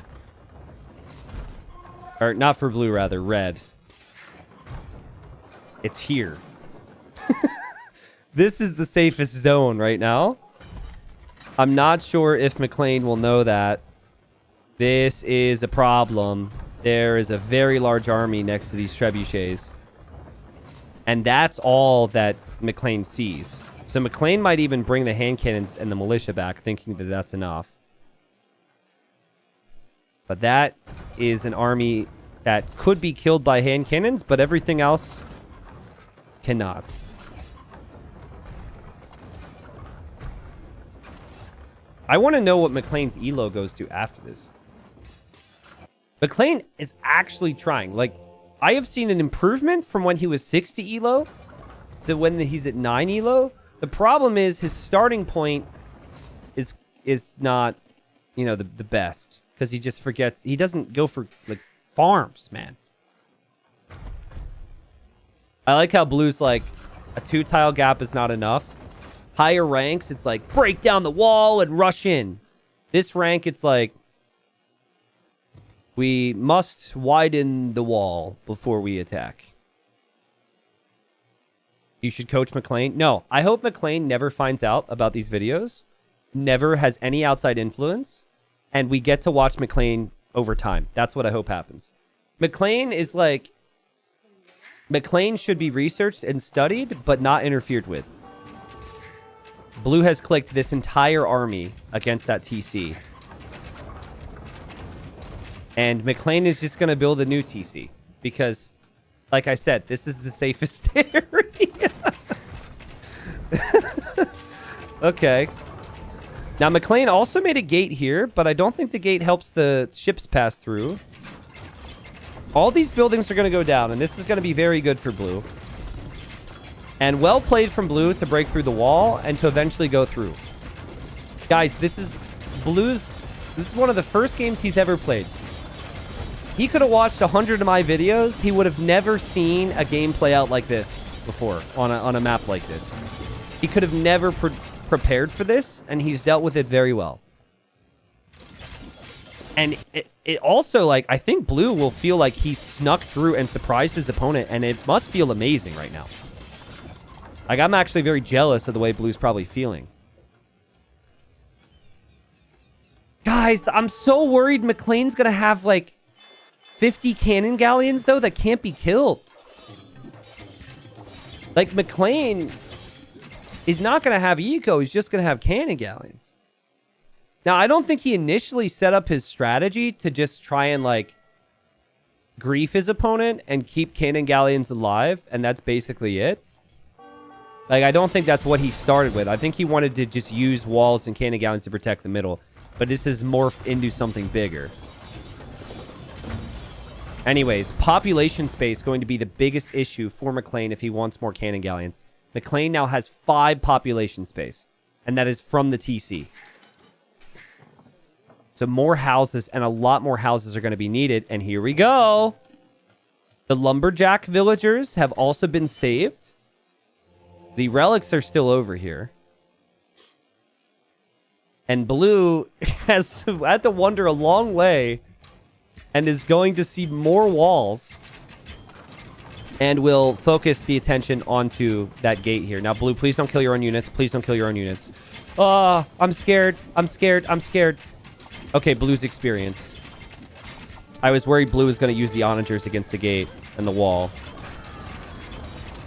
Speaker 1: Or not for blue, rather. Red. It's here. This is the safest zone right now. I'm not sure if Mcclain will know that. This is a problem. There is a very large army next to these trebuchets. And that's all that Mcclain sees. So Mcclain might even bring the hand cannons and the militia back, thinking that that's enough. But that is an army that could be killed by hand cannons, but everything else cannot. I want to know what Mcclain's elo goes to after this. Mcclain is actually trying. Like, I have seen an improvement from when he was 60 elo to when he's at 9 elo. The problem is his starting point is not, you know, the best. Because he just forgets. He doesn't go for, like, farms, man. I like how blue's like, a 2-tile gap is not enough. Higher ranks, it's like, break down the wall and rush in. This rank, it's like, we must widen the wall before we attack. You should coach Mcclain. No, I hope Mcclain never finds out about these videos. Never has any outside influence. And we get to watch Mcclain over time. That's what I hope happens. Mcclain is like... Mcclain should be researched and studied, but not interfered with. Blue has clicked this entire army against that TC. And Mcclain is just going to build a new TC. Because, like I said, this is the safest area. Okay. Now, Mcclain also made a gate here, but I don't think the gate helps the ships pass through. All these buildings are going to go down, and this is going to be very good for blue. And well played from blue to break through the wall and to eventually go through. Guys, this is blue's... This is one of the first games he's ever played. He could have watched 100 of my videos. He would have never seen a game play out like this before on a map like this. He could have never prepared for this, and he's dealt with it very well. And it also, like, I think blue will feel like he snuck through and surprised his opponent, and it must feel amazing right now. Like, I'm actually very jealous of the way blue's probably feeling. Guys, I'm so worried Mcclain's gonna have, like, 50 cannon galleons, though, that can't be killed. Like, Mcclain is not gonna have eco, he's just gonna have cannon galleons. Now, I don't think he initially set up his strategy to just try and, like, grief his opponent and keep cannon galleons alive, and that's basically it. Like, I don't think that's what he started with. I think he wanted to just use walls and cannon galleons to protect the middle. But this has morphed into something bigger. Anyways, population space going to be the biggest issue for Mcclain if he wants more cannon galleons. Mcclain now has 5 population space. And that is from the TC. So more houses and a lot more houses are going to be needed. And here we go. The lumberjack villagers have also been saved. The relics are still over here. And blue has had to wander a long way and is going to see more walls and will focus the attention onto that gate here. Now, blue, please don't kill your own units. Please don't kill your own units. Oh, I'm scared. I'm scared. I'm scared. Okay, blue's experienced. I was worried blue was going to use the onagers against the gate and the wall.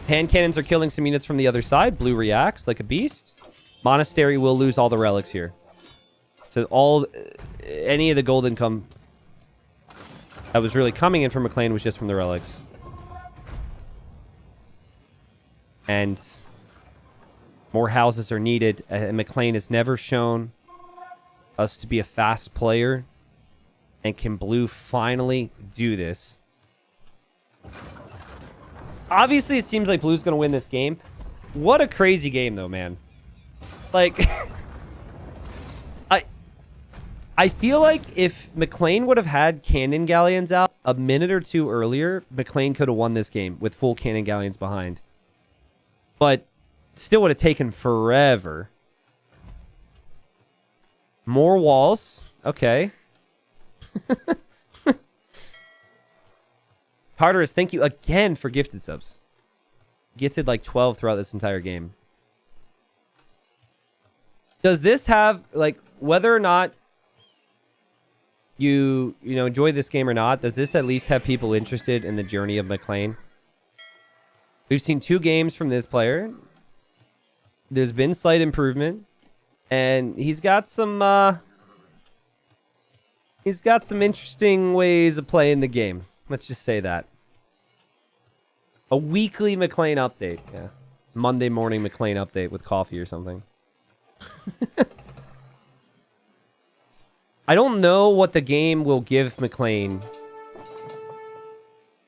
Speaker 1: Hand cannons are killing some units from the other side. Blue reacts like a beast. Monastery will lose all the relics here. So any of the gold income that was really coming in from Mcclain was just from the relics. And more houses are needed. And Mcclain has never shown us to be a fast player. And can blue finally do this? Obviously, it seems like blue's going to win this game. What a crazy game, though, man. Like... I feel like if Mcclain would have had cannon galleons out a minute or two earlier, Mcclain could have won this game with full cannon galleons behind. But still would have taken forever. More walls. Okay. Tartarus, thank you again for gifted subs. Gifted like 12 throughout this entire game. Does this have, like, whether or not you enjoy this game or not, does this at least have people interested in the journey of Mcclain? We've seen 2 games from this player. There's been slight improvement, and he's got some interesting ways of playing the game. Let's just say that. A weekly Mcclain update. Yeah. Monday morning Mcclain update with coffee or something. I don't know what the game will give Mcclain.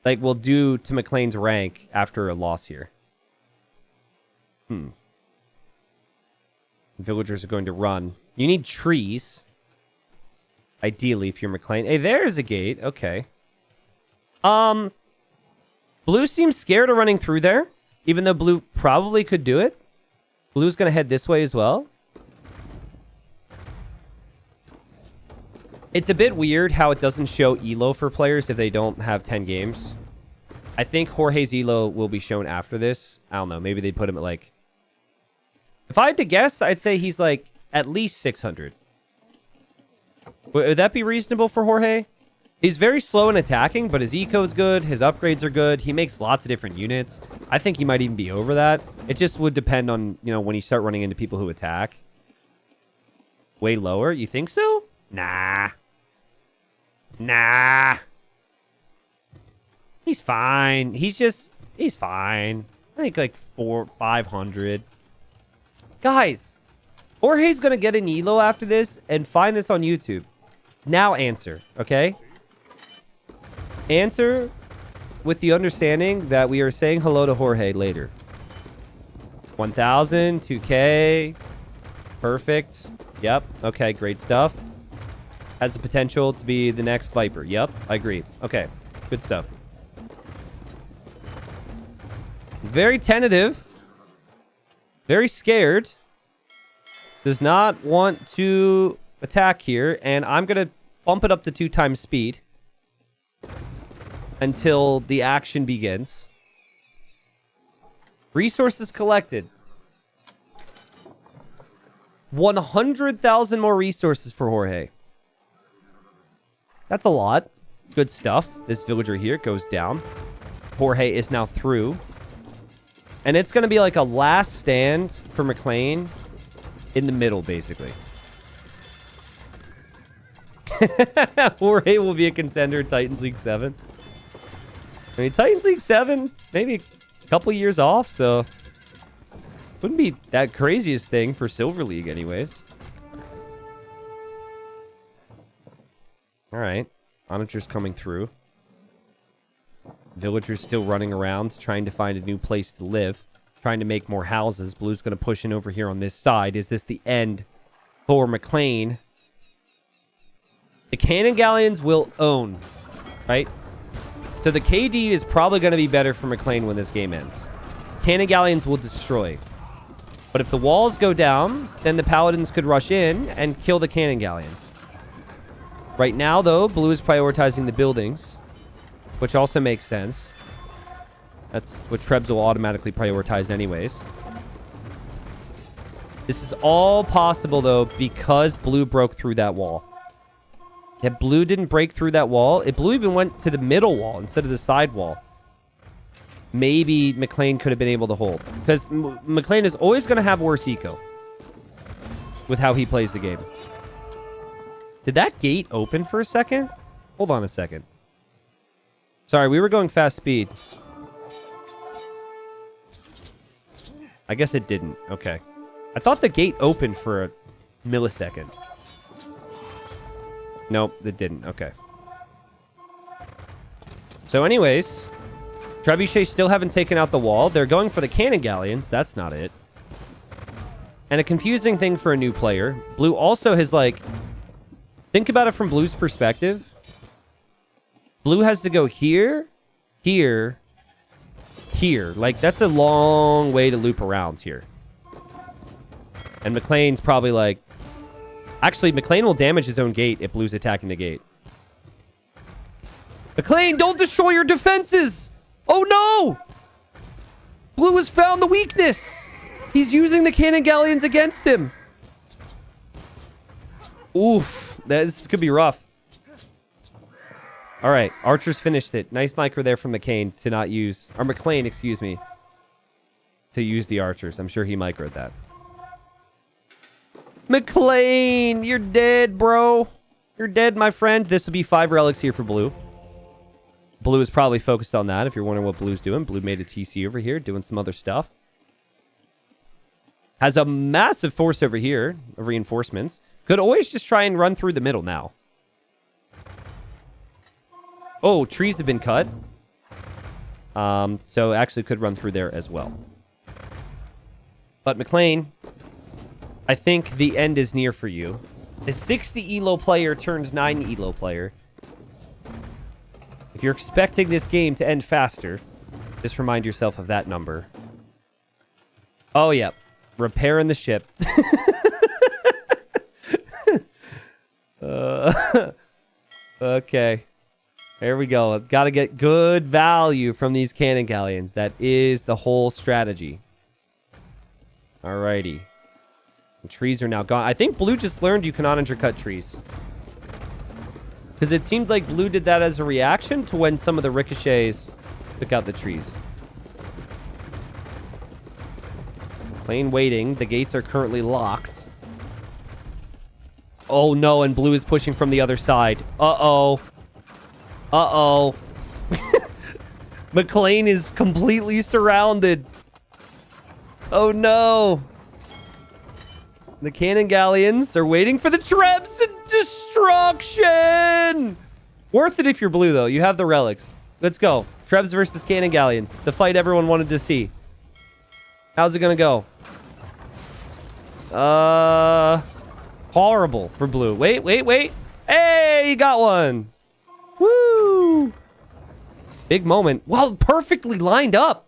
Speaker 1: Like, will do to Mcclain's rank after a loss here. Villagers are going to run. You need trees. Ideally, if you're Mcclain. Hey, there's a gate. Okay. Blue seems scared of running through there. Even though blue probably could do it. Blue's going to head this way as well. It's a bit weird how it doesn't show Elo for players if they don't have 10 games. I think Jorge's Elo will be shown after this. I don't know. Maybe they put him at like... If I had to guess, I'd say he's like at least 600. Would that be reasonable for Jorge? He's very slow in attacking, but his eco is good. His upgrades are good. He makes lots of different units. I think he might even be over that. It just would depend on, when you start running into people who attack. Way lower? You think so? Nah. He's fine. He's fine. I think like 500. Guys, Jorge's going to get an Elo after this and find this on YouTube. Now answer, okay? Answer with the understanding that we are saying hello to Jorge later. 1,000, 2K. Perfect. Yep. Okay, great stuff. Has the potential to be the next Viper. Yep, I agree. Okay, good stuff. Very tentative. Very scared. Does not want to attack here. And I'm going to bump it up to 2 times speed. Until the action begins. Resources collected. 100,000 more resources for Jorge. That's a lot. Good stuff. This villager here goes down. Jorge is now through. And it's going to be like a last stand for Mcclain in the middle, basically. Jorge will be a contender in Titans League 7. I mean, Titans League 7, maybe a couple years off, so... Wouldn't be that craziest thing for Silver League anyways. Alright. Onagers coming through. Villagers still running around, trying to find a new place to live. Trying to make more houses. Blue's going to push in over here on this side. Is this the end for Mcclain? The Cannon Galleons will own. Right? So the KD is probably going to be better for Mcclain when this game ends. Cannon Galleons will destroy. But if the walls go down, then the Paladins could rush in and kill the Cannon Galleons. Right now, though, Blue is prioritizing the buildings, which also makes sense. That's what Trebs will automatically prioritize anyways. This is all possible, though, because Blue broke through that wall. If Blue didn't break through that wall, if Blue even went to the middle wall instead of the side wall, maybe Mcclain could have been able to hold. Because Mcclain is always going to have worse eco with how he plays the game. Did that gate open for a second? Hold on a second. Sorry, we were going fast speed. I guess it didn't. Okay. I thought the gate opened for a millisecond. Nope, it didn't. Okay. So anyways, Trebuchets still haven't taken out the wall. They're going for the Cannon Galleons. That's not it. And a confusing thing for a new player. Blue also has, like... Think about it from Blue's perspective. Blue has to go here, here, here. Like, that's a long way to loop around here. And Mcclain's probably like... Actually, Mcclain will damage his own gate if Blue's attacking the gate. Mcclain, don't destroy your defenses. Oh, no. Blue has found the weakness. He's using the cannon galleons against him. Oof. This could be rough. All right. Archers finished it. Nice micro there from McCain to not use... Or Mcclain, excuse me. To use the archers. I'm sure he microed that. Mcclain, you're dead, bro. You're dead, my friend. This will be 5 relics here for Blue. Blue is probably focused on that. If you're wondering what Blue's doing, Blue made a TC over here, doing some other stuff. Has a massive force over here of reinforcements. Could always just try and run through the middle now. Oh, trees have been cut. So actually could run through there as well. But Mcclain, I think the end is near for you. The 60 Elo player turns 9 Elo player. If you're expecting this game to end faster, just remind yourself of that number. Oh, yeah. Repairing the ship. Okay. There we go. Got to get good value from these cannon galleons. That is the whole strategy. Alrighty. The trees are now gone. I think Blue just learned you cannot undercut trees. Because it seemed like Blue did that as a reaction to when some of the ricochets took out the trees. Mcclain waiting. The gates are currently locked. Oh, no. And Blue is pushing from the other side. Uh-oh. Uh-oh. Mcclain is completely surrounded. Oh, no. The cannon galleons are waiting for the Trebs and destruction. Worth it if you're Blue, though. You have the relics. Let's go. Trebs versus cannon galleons. The fight everyone wanted to see. How's it going to go? Horrible for Blue. Wait. Hey, you got one. Woo. Big moment. Wow, perfectly lined up.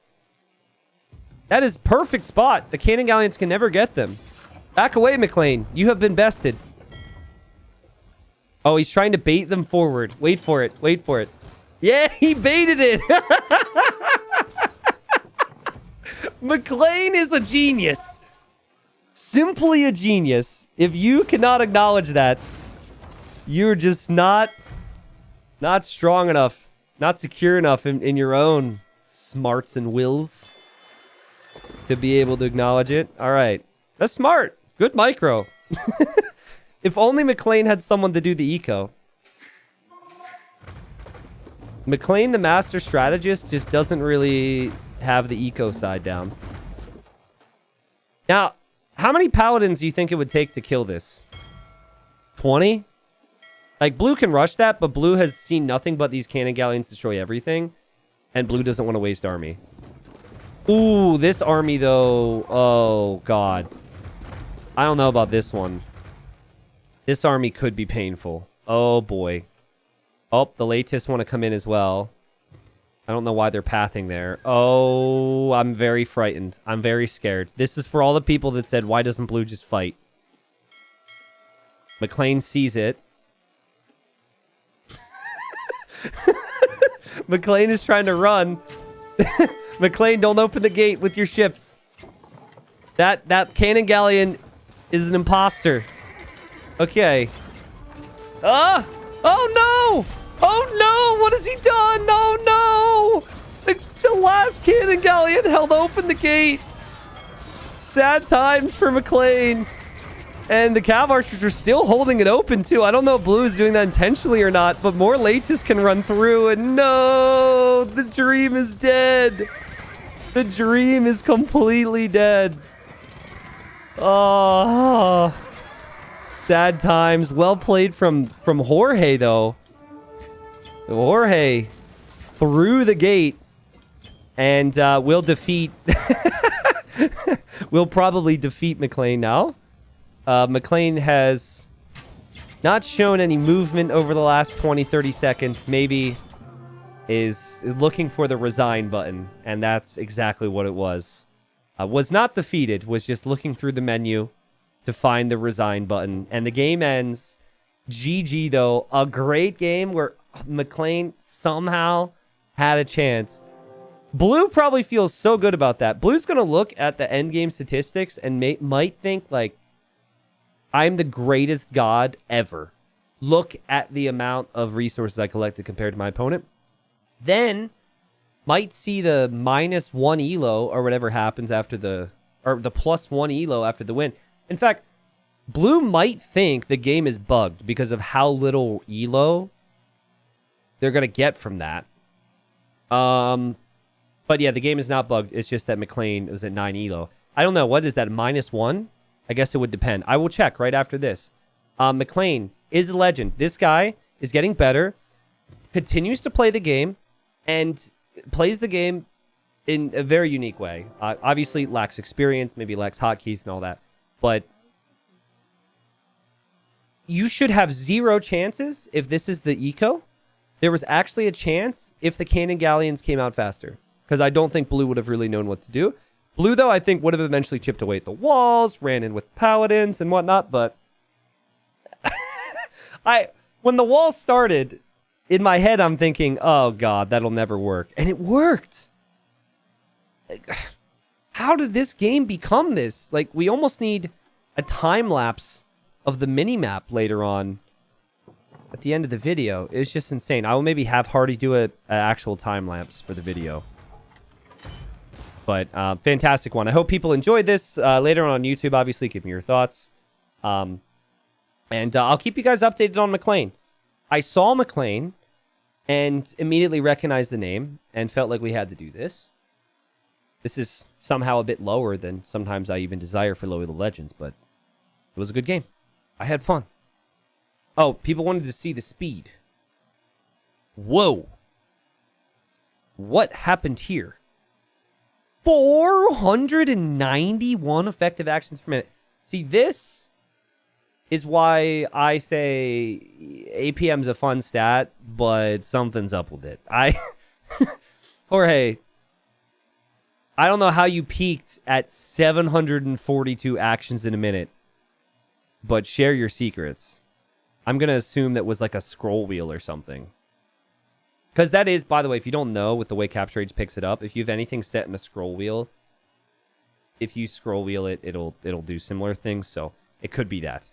Speaker 1: That is perfect spot. The cannon galleons can never get them. Back away, Mcclain. You have been bested. Oh, he's trying to bait them forward. Wait for it. Yeah, he baited it. Mcclain is a genius. Simply a genius. If you cannot acknowledge that, you're just not strong enough, not secure enough in your own smarts and wills to be able to acknowledge it. All right. That's smart. Good micro. If only Mcclain had someone to do the eco. Mcclain, the master strategist, just doesn't really have the eco side down. Now, how many paladins do you think it would take to kill this? 20? Like, Blue can rush that, but Blue has seen nothing but these cannon galleons destroy everything. And Blue doesn't want to waste army. Ooh, this army, though. Oh, God. I don't know about this one. This army could be painful. Oh, boy. Oh, the Latists want to come in as well. I don't know why they're pathing there. Oh, I'm very frightened. I'm very scared. This is for all the people that said, why doesn't Blue just fight? Mcclain sees it. Mcclain is trying to run. Mcclain, don't open the gate with your ships. That cannon galleon is an imposter. Okay. Oh no! Oh no! What has he done? Oh no! The last cannon galleon held open the gate. Sad times for Mcclain. And the Cav Archers are still holding it open, too. I don't know if Blue is doing that intentionally or not, but more Latists can run through. And no! The dream is dead. The dream is completely dead. Oh. Sad times. Well played from Jorge, though. Jorge through the gate. And we'll defeat... we'll probably defeat Mcclain now. Mcclain has not shown any movement over the last 20-30 seconds. Maybe is looking for the resign button, and that's exactly what it was. Was not defeated, was just looking through the menu to find the resign button, and the game ends. GG, though. A great game where Mcclain somehow had a chance. Blue probably feels so good about that. Blue's going to look at the end game statistics and might think, like, I'm the greatest god ever. Look at the amount of resources I collected compared to my opponent. Then might see the -1 elo or whatever happens after the +1 elo after the win. In fact, Blue might think the game is bugged because of how little elo they're going to get from that. But yeah, the game is not bugged. It's just that Mcclain was at 9 elo. I don't know. What is that, -1? I guess it would depend. I will check right after this. Mcclain is a legend. This guy is getting better, continues to play the game, and plays the game in a very unique way. Obviously, lacks experience, maybe lacks hotkeys and all that. But you should have 0 chances if this is the eco. There was actually a chance if the cannon galleons came out faster, because I don't think Blue would have really known what to do. Blue, though, I think would have eventually chipped away at the walls, ran in with paladins and whatnot, but when the wall started, in my head, I'm thinking, oh, God, that'll never work. And it worked. How did this game become this? Like, we almost need a time lapse of the mini-map later on at the end of the video. It was just insane. I will maybe have Hardy do an actual time lapse for the video. But fantastic one. I hope people enjoyed this. Later on YouTube, obviously, give me your thoughts. And I'll keep you guys updated on Mcclain. I saw Mcclain and immediately recognized the name and felt like we had to do this. This is somehow a bit lower than sometimes I even desire for Elo Legends, but it was a good game. I had fun. Oh, people wanted to see the speed. Whoa. What happened here? 491 effective actions per minute. See, this is why I say APM's a fun stat, but something's up with it. Jorge, I don't know how you peaked at 742 actions in a minute, but share your secrets. I'm going to assume that was like a scroll wheel or something. Because that is, by the way, if you don't know, with the way Capture Age picks it up, if you have anything set in a scroll wheel, if you scroll wheel it, it'll do similar things. So it could be that.